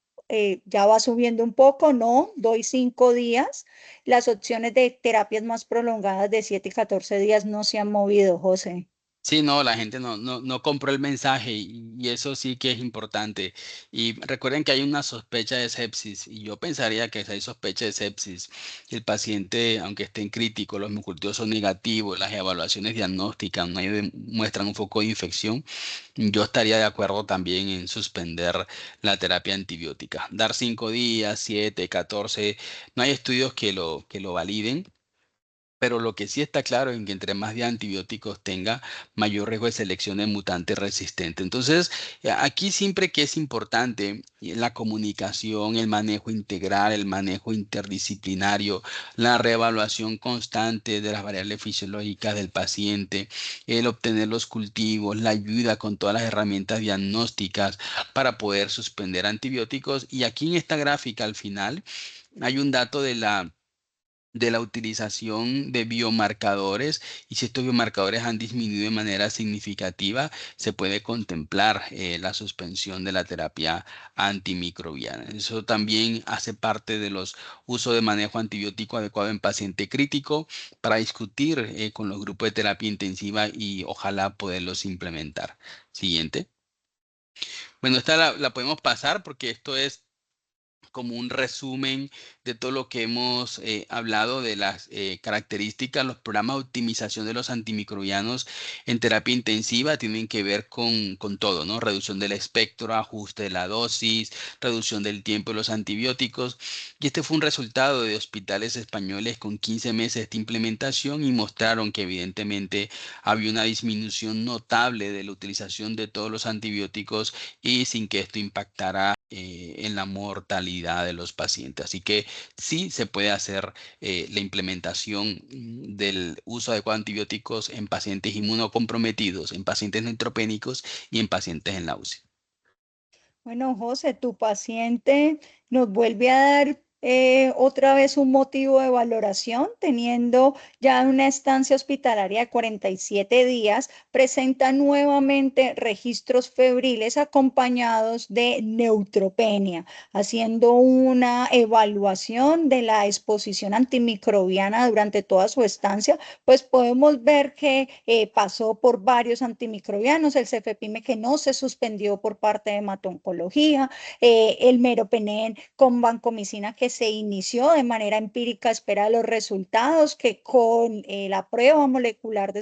ya va subiendo un poco, no, doy 5 días. Las opciones de terapias más prolongadas de 7 y 14 días no se han movido, José. Sí, no, la gente no compró el mensaje y eso sí que es importante. Y recuerden que hay una sospecha de sepsis y yo pensaría que si hay sospecha de sepsis, el paciente, aunque esté en crítico, los hemocultivos son negativos, las evaluaciones diagnósticas no muestran un foco de infección, yo estaría de acuerdo también en suspender la terapia antibiótica. Dar 5 días, 7, 14, no hay estudios que lo validen. Pero lo que sí está claro es que entre más de antibióticos tenga, mayor riesgo de selección de mutantes resistentes. Entonces, aquí siempre que es importante la comunicación, el manejo integral, el manejo interdisciplinario, la reevaluación constante de las variables fisiológicas del paciente, el obtener los cultivos, la ayuda con todas las herramientas diagnósticas para poder suspender antibióticos. Y aquí en esta gráfica al final hay un dato de la utilización de biomarcadores, y si estos biomarcadores han disminuido de manera significativa, se puede contemplar la suspensión de la terapia antimicrobiana. Eso también hace parte de los usos de manejo antibiótico adecuado en paciente crítico para discutir con los grupos de terapia intensiva y ojalá poderlos implementar. Siguiente. Bueno, esta la podemos pasar porque esto es como un resumen de todo lo que hemos hablado de las características. Los programas de optimización de los antimicrobianos en terapia intensiva tienen que ver con todo, ¿no? Reducción del espectro, ajuste de la dosis, reducción del tiempo de los antibióticos. Y este fue un resultado de hospitales españoles con 15 meses de implementación y mostraron que evidentemente había una disminución notable de la utilización de todos los antibióticos y sin que esto impactara en la mortalidad de los pacientes. Así que sí se puede hacer la implementación del uso adecuado de antibióticos en pacientes inmunocomprometidos, en pacientes neutropénicos y en pacientes en la UCI. Bueno, José, tu paciente nos vuelve a dar otra vez un motivo de valoración, teniendo ya una estancia hospitalaria de 47 días, presenta nuevamente registros febriles acompañados de neutropenia, haciendo una evaluación de la exposición antimicrobiana durante toda su estancia, pues podemos ver que pasó por varios antimicrobianos, el cefepime que no se suspendió por parte de hematoncología, el meropenem con vancomicina que se inició de manera empírica, espera los resultados, que con la prueba molecular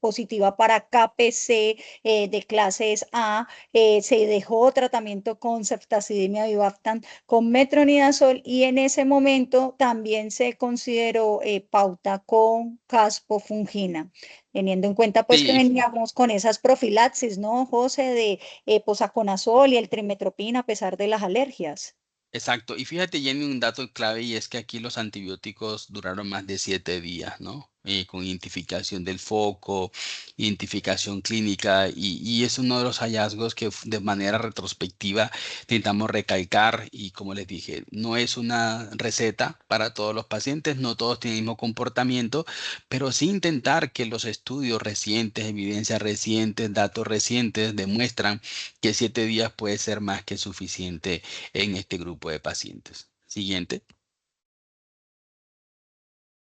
positiva para KPC de clases A, se dejó tratamiento con ceftazidimia avibactam con metronidazol, y en ese momento también se consideró pauta con caspofungina, teniendo en cuenta pues que Sí, veníamos con esas profilaxis, ¿no, José? De posaconazol y el trimetropina a pesar de las alergias. exacto. Y fíjate, Jenny, un dato clave y es que aquí los antibióticos duraron más de 7 días, ¿no? Con identificación del foco, identificación clínica y es uno de los hallazgos que de manera retrospectiva intentamos recalcar y como les dije, no es una receta para todos los pacientes, no todos tienen el mismo comportamiento, pero sí intentar que los estudios recientes, evidencias recientes, datos recientes demuestran que 7 días puede ser más que suficiente en este grupo de pacientes. Siguiente.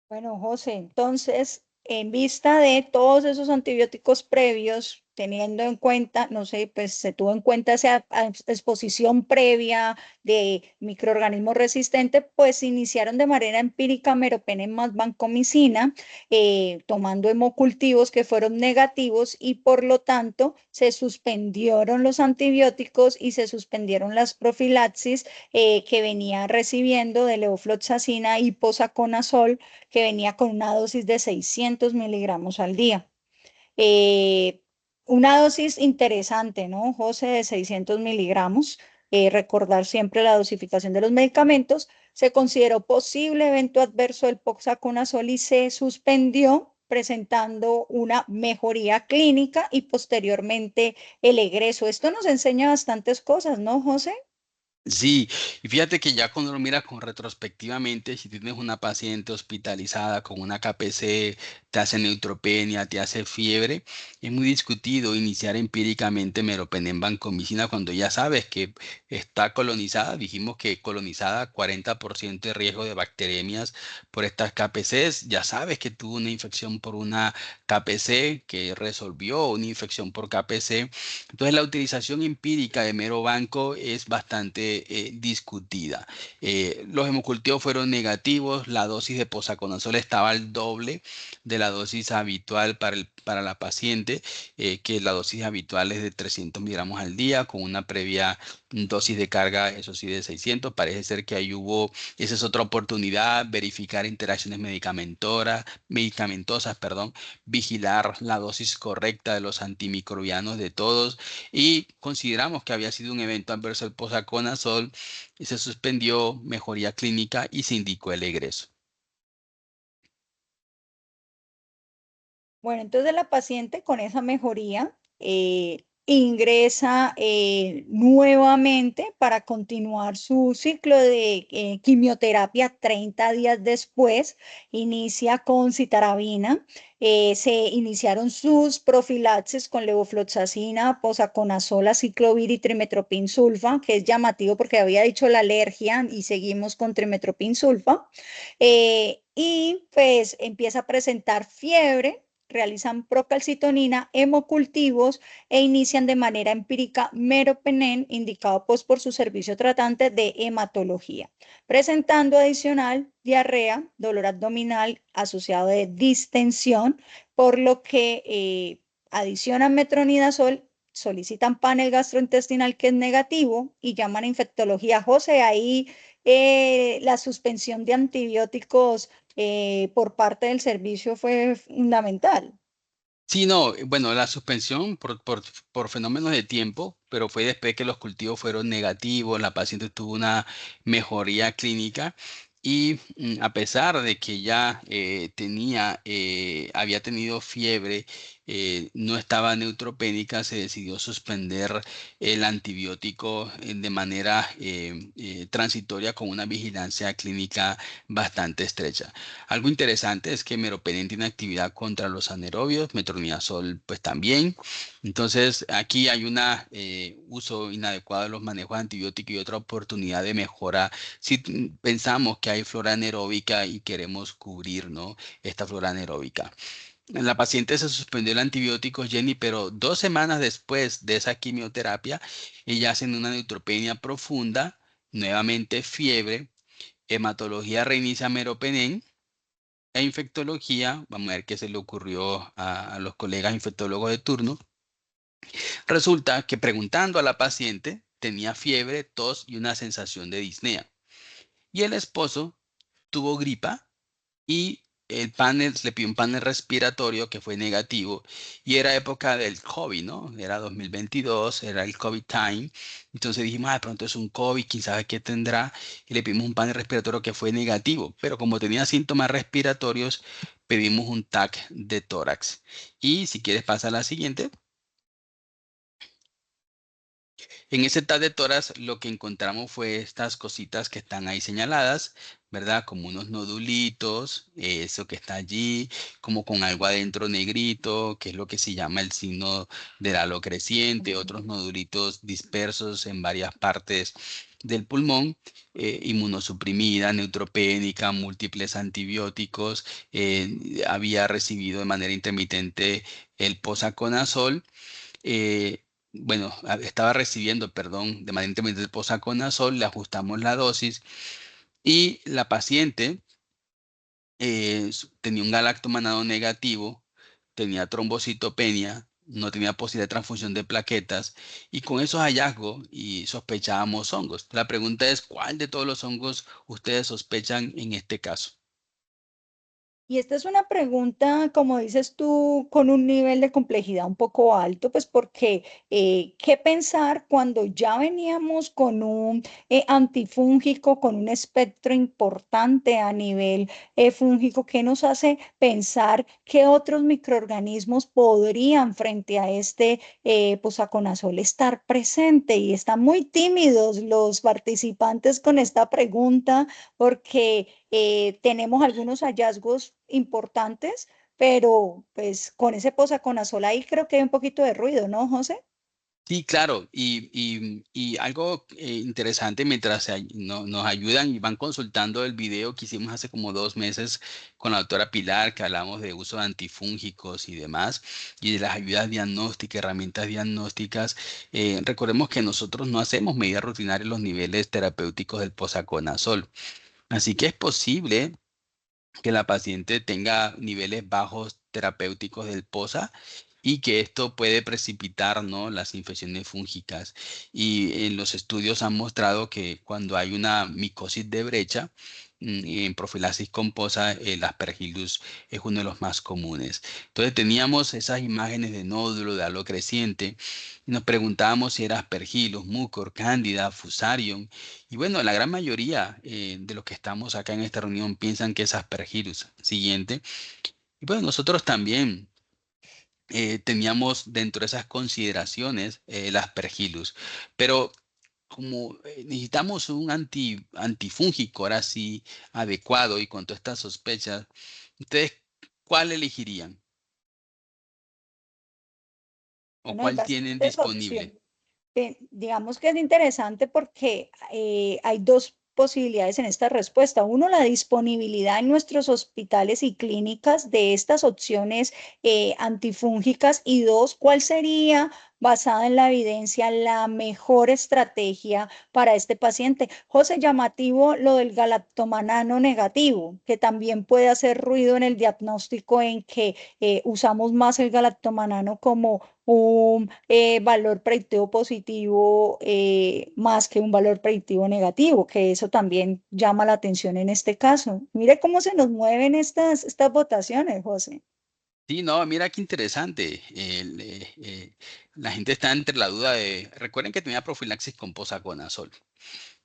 Bueno, José, entonces, en vista de todos esos antibióticos previos, teniendo en cuenta, no sé, pues se tuvo en cuenta esa exposición previa de microorganismos resistentes, pues se iniciaron de manera empírica meropenem más vancomicina, tomando hemocultivos que fueron negativos, y por lo tanto se suspendieron los antibióticos y se suspendieron las profilaxis que venía recibiendo de levofloxacina y posaconazol, que venía con una dosis de 600 miligramos al día. Eh, una dosis interesante, ¿no, José? De 600 miligramos. Recordar siempre la dosificación de los medicamentos. Se consideró posible evento adverso del posaconazol y se suspendió, presentando una mejoría clínica y posteriormente el egreso. Esto nos enseña bastantes cosas, ¿no, José? Sí, y fíjate que ya cuando lo miras con retrospectivamente, si tienes una paciente hospitalizada con una KPC, te hace neutropenia, te hace fiebre, es muy discutido iniciar empíricamente meropenem vancomicina cuando ya sabes que está colonizada. Dijimos que colonizada 40% de riesgo de bacteremias por estas KPCs. Ya sabes que tuvo una infección por una KPC que resolvió una infección por KPC. Entonces, la utilización empírica de mero banco es bastante discutida. Los hemocultivos fueron negativos, la dosis de posaconazol estaba al doble de la dosis habitual para la paciente, que la dosis habitual es de 300 miligramos al día, con una previa dosis de carga, eso sí, de 600. Parece ser que ahí hubo, esa es otra oportunidad, verificar interacciones medicamentosas, perdón, vigilar la dosis correcta de los antimicrobianos de todos y consideramos que había sido un evento adverso el posaconazol y se suspendió mejoría clínica y se indicó el egreso. Bueno, entonces la paciente con esa mejoría ingresa nuevamente para continuar su ciclo de quimioterapia 30 días después. Inicia con citarabina. Se iniciaron sus profilaxis con levofloxacina, posaconazol, aciclovir y trimetoprim sulfa, que es llamativo porque había dicho la alergia y seguimos con trimetoprim sulfa. Y pues empieza a presentar fiebre, realizan procalcitonina, hemocultivos e inician de manera empírica meropenem, indicado pues por su servicio tratante de hematología, presentando adicional diarrea, dolor abdominal asociado de distensión, por lo que adicionan metronidazol, solicitan panel gastrointestinal que es negativo y llaman a infectología. José, ahí la suspensión de antibióticos por parte del servicio fue fundamental. Sí, no, bueno, la suspensión por fenómenos de tiempo, pero fue después que los cultivos fueron negativos, la paciente tuvo una mejoría clínica y a pesar de que ya había tenido fiebre, no estaba neutropénica, se decidió suspender el antibiótico de manera transitoria con una vigilancia clínica bastante estrecha. Algo interesante es que meropenem tiene actividad contra los anaerobios, metronidazol pues también. Entonces aquí hay un uso inadecuado de los manejos antibióticos y otra oportunidad de mejora si pensamos que hay flora anaeróbica y queremos cubrir, ¿no?, esta flora anaeróbica. En la paciente se suspendió el antibiótico, Jenny, pero 2 semanas después de esa quimioterapia, ella hace una neutropenia profunda, nuevamente fiebre, hematología reinicia meropenem e infectología, vamos a ver qué se le ocurrió a los colegas infectólogos de turno. Resulta que preguntando a la paciente, tenía fiebre, tos y una sensación de disnea. Y el esposo tuvo gripa y el panel, le pidió un panel respiratorio que fue negativo y era época del COVID, ¿no? Era 2022, era el COVID time. Entonces dijimos, de pronto es un COVID, quién sabe qué tendrá. Y le pedimos un panel respiratorio que fue negativo, pero como tenía síntomas respiratorios, pedimos un TAC de tórax. Y si quieres pasa a la siguiente. En ese TAC de tórax lo que encontramos fue estas cositas que están ahí señaladas, ¿verdad? Como unos nodulitos, eso que está allí, como con algo adentro negrito, que es lo que se llama el signo del halo creciente, otros nodulitos dispersos en varias partes del pulmón, inmunosuprimida, neutropénica, múltiples antibióticos, había recibido de manera intermitente el posaconazol. eh, bueno, estaba recibiendo, perdón, de manera intermitente posaconazol, le ajustamos la dosis y la paciente tenía un galactomanado negativo, tenía trombocitopenia, no tenía posibilidad de transfusión de plaquetas y con esos hallazgos y sospechábamos hongos. La pregunta es, ¿cuál de todos los hongos ustedes sospechan en este caso? Y esta es una pregunta, como dices tú, con un nivel de complejidad un poco alto, pues porque ¿qué pensar cuando ya veníamos con un antifúngico, con un espectro importante a nivel fúngico? ¿Qué nos hace pensar qué otros microorganismos podrían frente a este posaconazol estar presente? Y están muy tímidos los participantes con esta pregunta porque tenemos algunos hallazgos importantes, pero pues con ese posaconazol ahí creo que hay un poquito de ruido, ¿no, José? Sí, claro, y algo interesante mientras nos ayudan y van consultando el video que hicimos hace como 2 meses con la doctora Pilar, que hablamos de uso de antifúngicos y demás, y de las ayudas diagnósticas, herramientas diagnósticas. Recordemos que nosotros no hacemos medidas rutinarias en los niveles terapéuticos del posaconazol, así que es posible que la paciente tenga niveles bajos terapéuticos del POSA y que esto puede precipitar, ¿no?, las infecciones fúngicas. Y en los estudios han mostrado que cuando hay una micosis de brecha, en profilaxis composa, el Aspergillus es uno de los más comunes. Entonces teníamos esas imágenes de nódulo, de halo creciente, y nos preguntábamos si era Aspergillus, Mucor, Candida, Fusarium. Y bueno, la gran mayoría de los que estamos acá en esta reunión piensan que es Aspergillus. Siguiente. Y bueno, nosotros también teníamos dentro de esas consideraciones el Aspergillus, pero como necesitamos un antifúngico ahora sí adecuado y con todas estas sospechas, ¿ustedes cuál elegirían o Bueno, hay cuál tienen bastantes disponible? opciones. Digamos que es interesante porque hay dos posibilidades en esta respuesta. Uno, la disponibilidad en nuestros hospitales y clínicas de estas opciones antifúngicas. Y dos, ¿cuál sería, basada en la evidencia, la mejor estrategia para este paciente? José, llamativo lo del galactomanano negativo, que también puede hacer ruido en el diagnóstico, en que usamos más el galactomanano como un valor predictivo positivo, más que un valor predictivo negativo, que eso también llama la atención en este caso. Mire cómo se nos mueven estas votaciones, José. Sí, no, mira qué interesante. La gente está entre la duda de, recuerden que tenía profilaxis con posaconazol.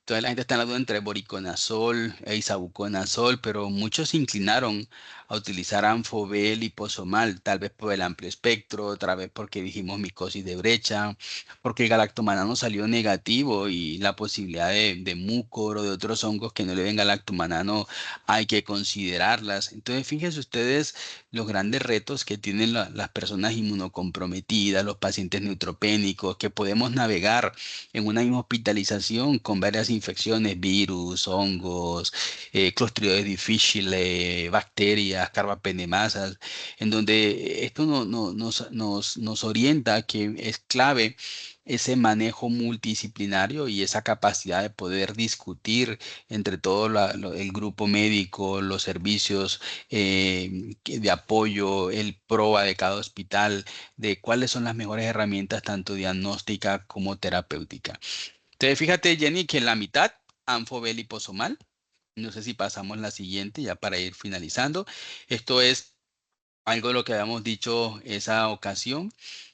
Entonces la gente está en la duda entre voriconazol e isavuconazol, pero muchos se inclinaron a utilizar Anfobel y Posomal, tal vez por el amplio espectro, tal vez porque dijimos micosis de brecha, porque el galactomanano salió negativo y la posibilidad de mucor o de otros hongos que no le den galactomanano hay que considerarlas. Entonces fíjense ustedes los grandes retos que tienen las personas inmunocomprometidas, los pacientes neutropénicos, que podemos navegar en una misma hospitalización con varias infecciones, virus, hongos, Clostridium difficile, bacterias, carbapenemasas, en donde esto nos orienta a que es clave ese manejo multidisciplinario y esa capacidad de poder discutir entre todo el grupo médico, los servicios de apoyo, el PROA de cada hospital, de cuáles son las mejores herramientas, tanto diagnóstica como terapéutica. Entonces, fíjate, Jenny, que en la mitad, Anfobel y Posomal. No sé si pasamos la siguiente ya para ir finalizando. Esto es algo de lo que habíamos dicho esa ocasión.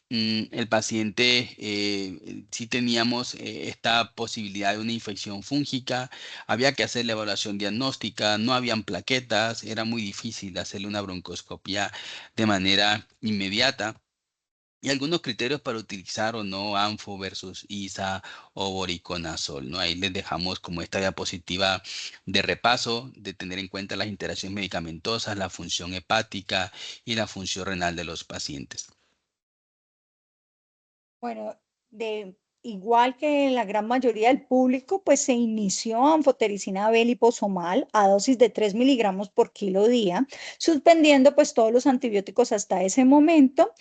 El paciente, sí teníamos esta posibilidad de una infección fúngica, había que hacer la evaluación diagnóstica, no habían plaquetas, era muy difícil hacerle una broncoscopia de manera inmediata. Y algunos criterios para utilizar o no ANFO versus ISA o voriconazol, ¿no? Ahí les dejamos como esta diapositiva de repaso, de tener en cuenta las interacciones medicamentosas, la función hepática y la función renal de los pacientes. Bueno, igual que la gran mayoría del público, pues se inició anfotericina B liposomal a dosis de 3 miligramos por kilo día, suspendiendo pues todos los antibióticos hasta ese momento,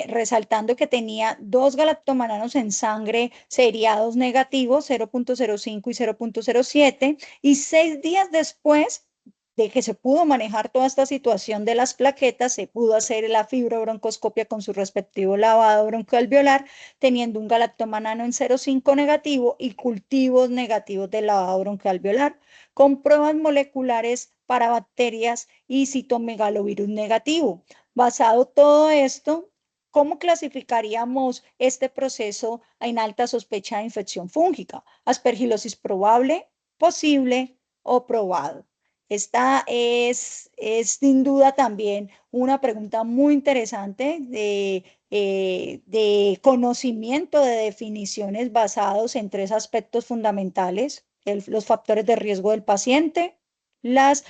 resaltando que tenía dos galactomananos en sangre seriados negativos, 0,05 y 0,07, y 6 días después de que se pudo manejar toda esta situación de las plaquetas, se pudo hacer la fibrobroncoscopia con su respectivo lavado broncoalveolar, teniendo un galactomanano en 0,5 negativo y cultivos negativos del lavado broncoalveolar, con pruebas moleculares para bacterias y citomegalovirus negativo. Basado todo esto, ¿cómo clasificaríamos este proceso en alta sospecha de infección fúngica? Aspergilosis probable, posible o probado. Esta es sin duda también una pregunta muy interesante de conocimiento de definiciones basados en tres aspectos fundamentales: los factores de riesgo del paciente, las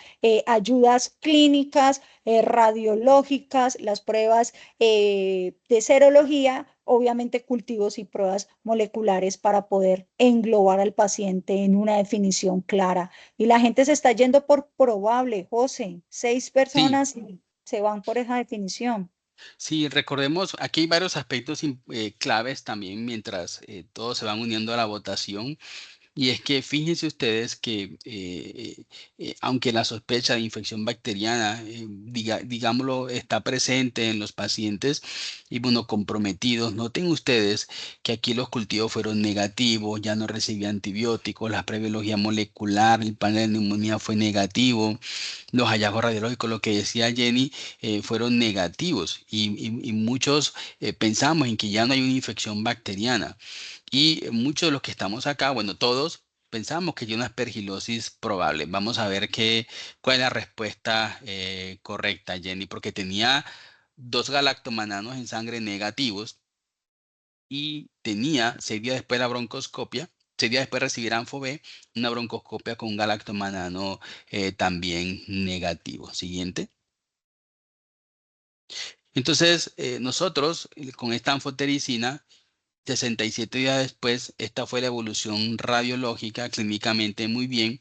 ayudas clínicas, radiológicas, las pruebas de serología, obviamente cultivos y pruebas moleculares para poder englobar al paciente en una definición clara. Y la gente se está yendo por probable, José. 6 Sí, personas se van por esa definición. sí, recordemos, aquí hay varios aspectos claves también mientras todos se van uniendo a la votación. Y es que fíjense ustedes que aunque la sospecha de infección bacteriana, digámoslo, está presente en los pacientes inmunocomprometidos, noten ustedes que aquí los cultivos fueron negativos, ya no recibía antibióticos, la prebiología molecular, el panel de neumonía fue negativo, los hallazgos radiológicos, lo que decía Jenny, fueron negativos y muchos pensamos en que ya no hay una infección bacteriana. Y muchos de los que estamos acá, bueno, todos pensamos que hay una aspergilosis probable. Vamos a ver cuál es la respuesta correcta, Jenny, porque tenía dos galactomananos en sangre negativos y tenía, 6 días después de la broncoscopia, 6 días después de recibir Anfo B, una broncoscopia con un galactomanano también negativo. Siguiente. Entonces, nosotros con esta anfotericina 67 días después, esta fue la evolución radiológica, clínicamente muy bien,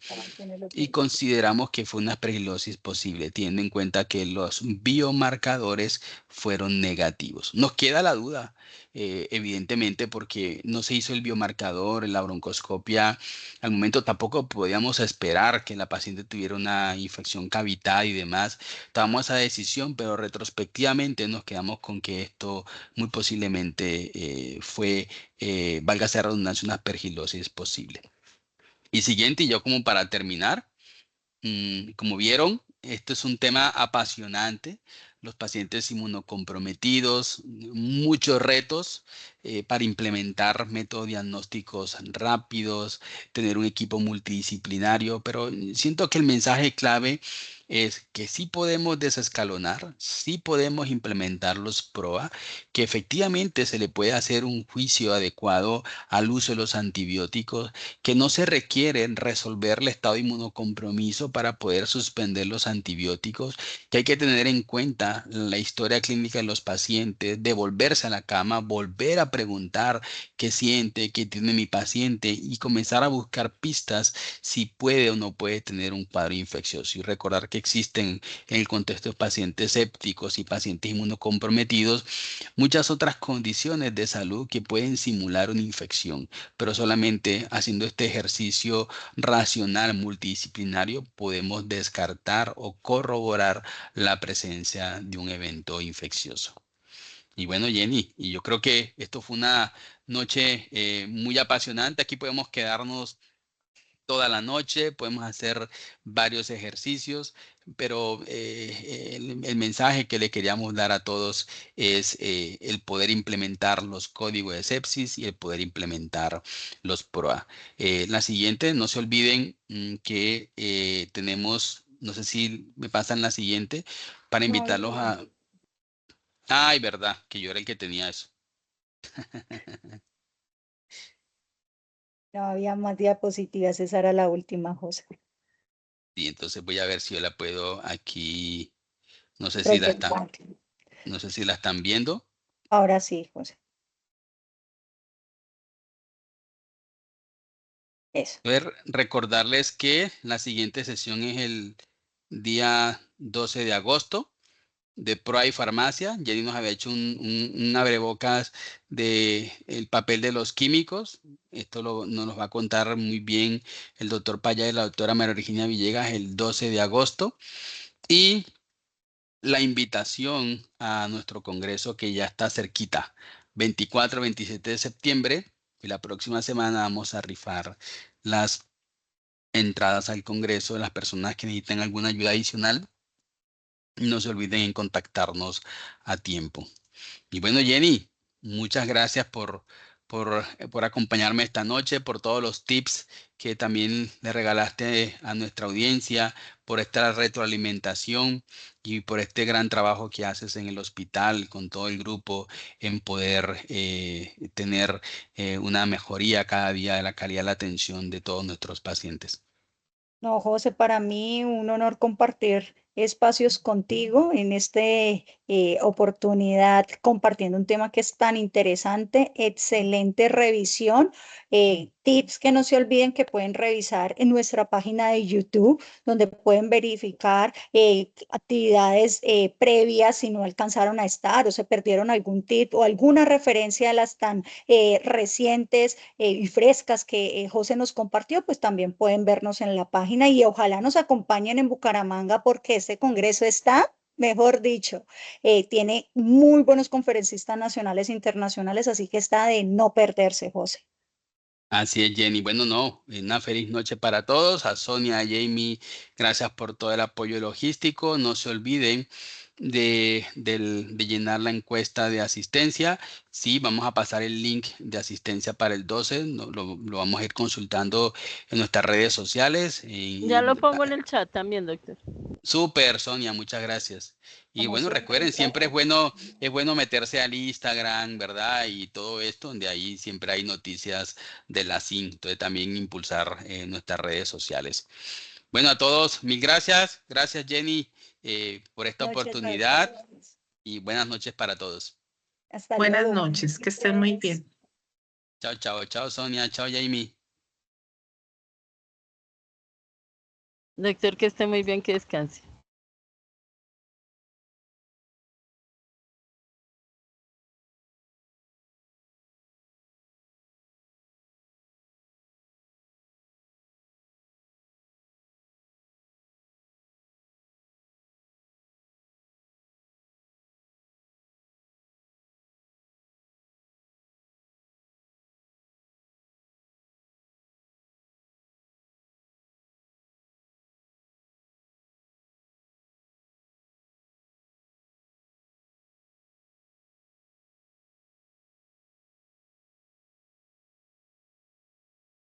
y consideramos que fue una aspergilosis posible, teniendo en cuenta que los biomarcadores fueron negativos. Nos queda la duda, evidentemente, porque no se hizo el biomarcador en la broncoscopia. Al momento tampoco podíamos esperar que la paciente tuviera una infección cavital y demás. Tomamos esa decisión, pero retrospectivamente nos quedamos con que esto muy posiblemente fue, válgase la redundancia, una aspergilosis posible. Y siguiente, y yo como para terminar, como vieron, esto es un tema apasionante. Los pacientes inmunocomprometidos, muchos retos para implementar métodos diagnósticos rápidos, tener un equipo multidisciplinario, pero siento que el mensaje clave es que sí podemos desescalonar, sí podemos implementar los PROA, que efectivamente se le puede hacer un juicio adecuado al uso de los antibióticos, que no se requiere resolver el estado de inmunocompromiso para poder suspender los antibióticos, que hay que tener en cuenta la historia clínica de los pacientes, devolverse a la cama, volver a preguntar qué siente, qué tiene mi paciente y comenzar a buscar pistas si puede o no puede tener un cuadro infeccioso. Y recordar que existen en el contexto de pacientes sépticos y pacientes inmunocomprometidos muchas otras condiciones de salud que pueden simular una infección, pero solamente haciendo este ejercicio racional multidisciplinario podemos descartar o corroborar la presencia de un evento infeccioso. Y bueno, Jenny, y yo creo que esto fue una noche muy apasionante. Aquí podemos quedarnos toda la noche, podemos hacer varios ejercicios, pero el mensaje que le queríamos dar a todos es el poder implementar los códigos de sepsis y el poder implementar los PROA. La siguiente, no se olviden que tenemos, no sé si me pasan la siguiente, para No, invitarlos a... Ay, verdad, que yo era el que tenía eso. no había más diapositivas, esa era la última, José. Y entonces voy a ver si yo la puedo aquí, no sé si la están, Proyectar. no sé si la están viendo. Ahora sí, José. Eso. Recordarles que la siguiente sesión es el día 12 de agosto de Proa y Farmacia. Jenny nos había hecho un abrebocas de el papel de los químicos. Esto nos lo va a contar muy bien el doctor Paya y la doctora María Virginia Villegas el 12 de agosto. Y la invitación a nuestro congreso que ya está cerquita, 24-27 de septiembre. Y la próxima semana vamos a rifar las entradas al Congreso de las personas que necesiten alguna ayuda adicional. No se olviden en contactarnos a tiempo. Y bueno, Jenny, muchas gracias por acompañarme esta noche, por todos los tips que también le regalaste a nuestra audiencia, por esta retroalimentación y por este gran trabajo que haces en el hospital con todo el grupo en poder tener una mejoría cada día de la calidad de la atención de todos nuestros pacientes. No, José, para mí un honor compartir espacios contigo en esta oportunidad, compartiendo un tema que es tan interesante. Excelente revisión. Tips que no se olviden que pueden revisar en nuestra página de YouTube, donde pueden verificar actividades previas si no alcanzaron a estar o se perdieron algún tip o alguna referencia de las tan recientes y frescas que José nos compartió, pues también pueden vernos en la página y ojalá nos acompañen en Bucaramanga porque este congreso está, mejor dicho, tiene muy buenos conferencistas nacionales e internacionales, así que está de no perderse, José. Así es, Jenny. Bueno, no, una feliz noche para todos. A Sonia, a Jamie, gracias por todo el apoyo logístico. No se olviden de llenar la encuesta de asistencia. Sí, vamos a pasar el link de asistencia para el 12. Lo vamos a ir consultando en nuestras redes sociales. Ya lo pongo en el chat también, doctor. Súper, Sonia, muchas gracias. Y Como bueno, siempre, recuerden, siempre es bueno meterse al Instagram, ¿verdad? Y todo esto, donde ahí siempre hay noticias de la CIN. Entonces también impulsar nuestras redes sociales. Bueno, a todos, mil gracias. Gracias, Jenny, por esta noches a oportunidad todos. y buenas noches para todos. Hasta Buenas luego. noches, que estén muy bien. Chao, chao, chao, Sonia, chao, Jamie. Doctor, que esté muy bien, que descanse.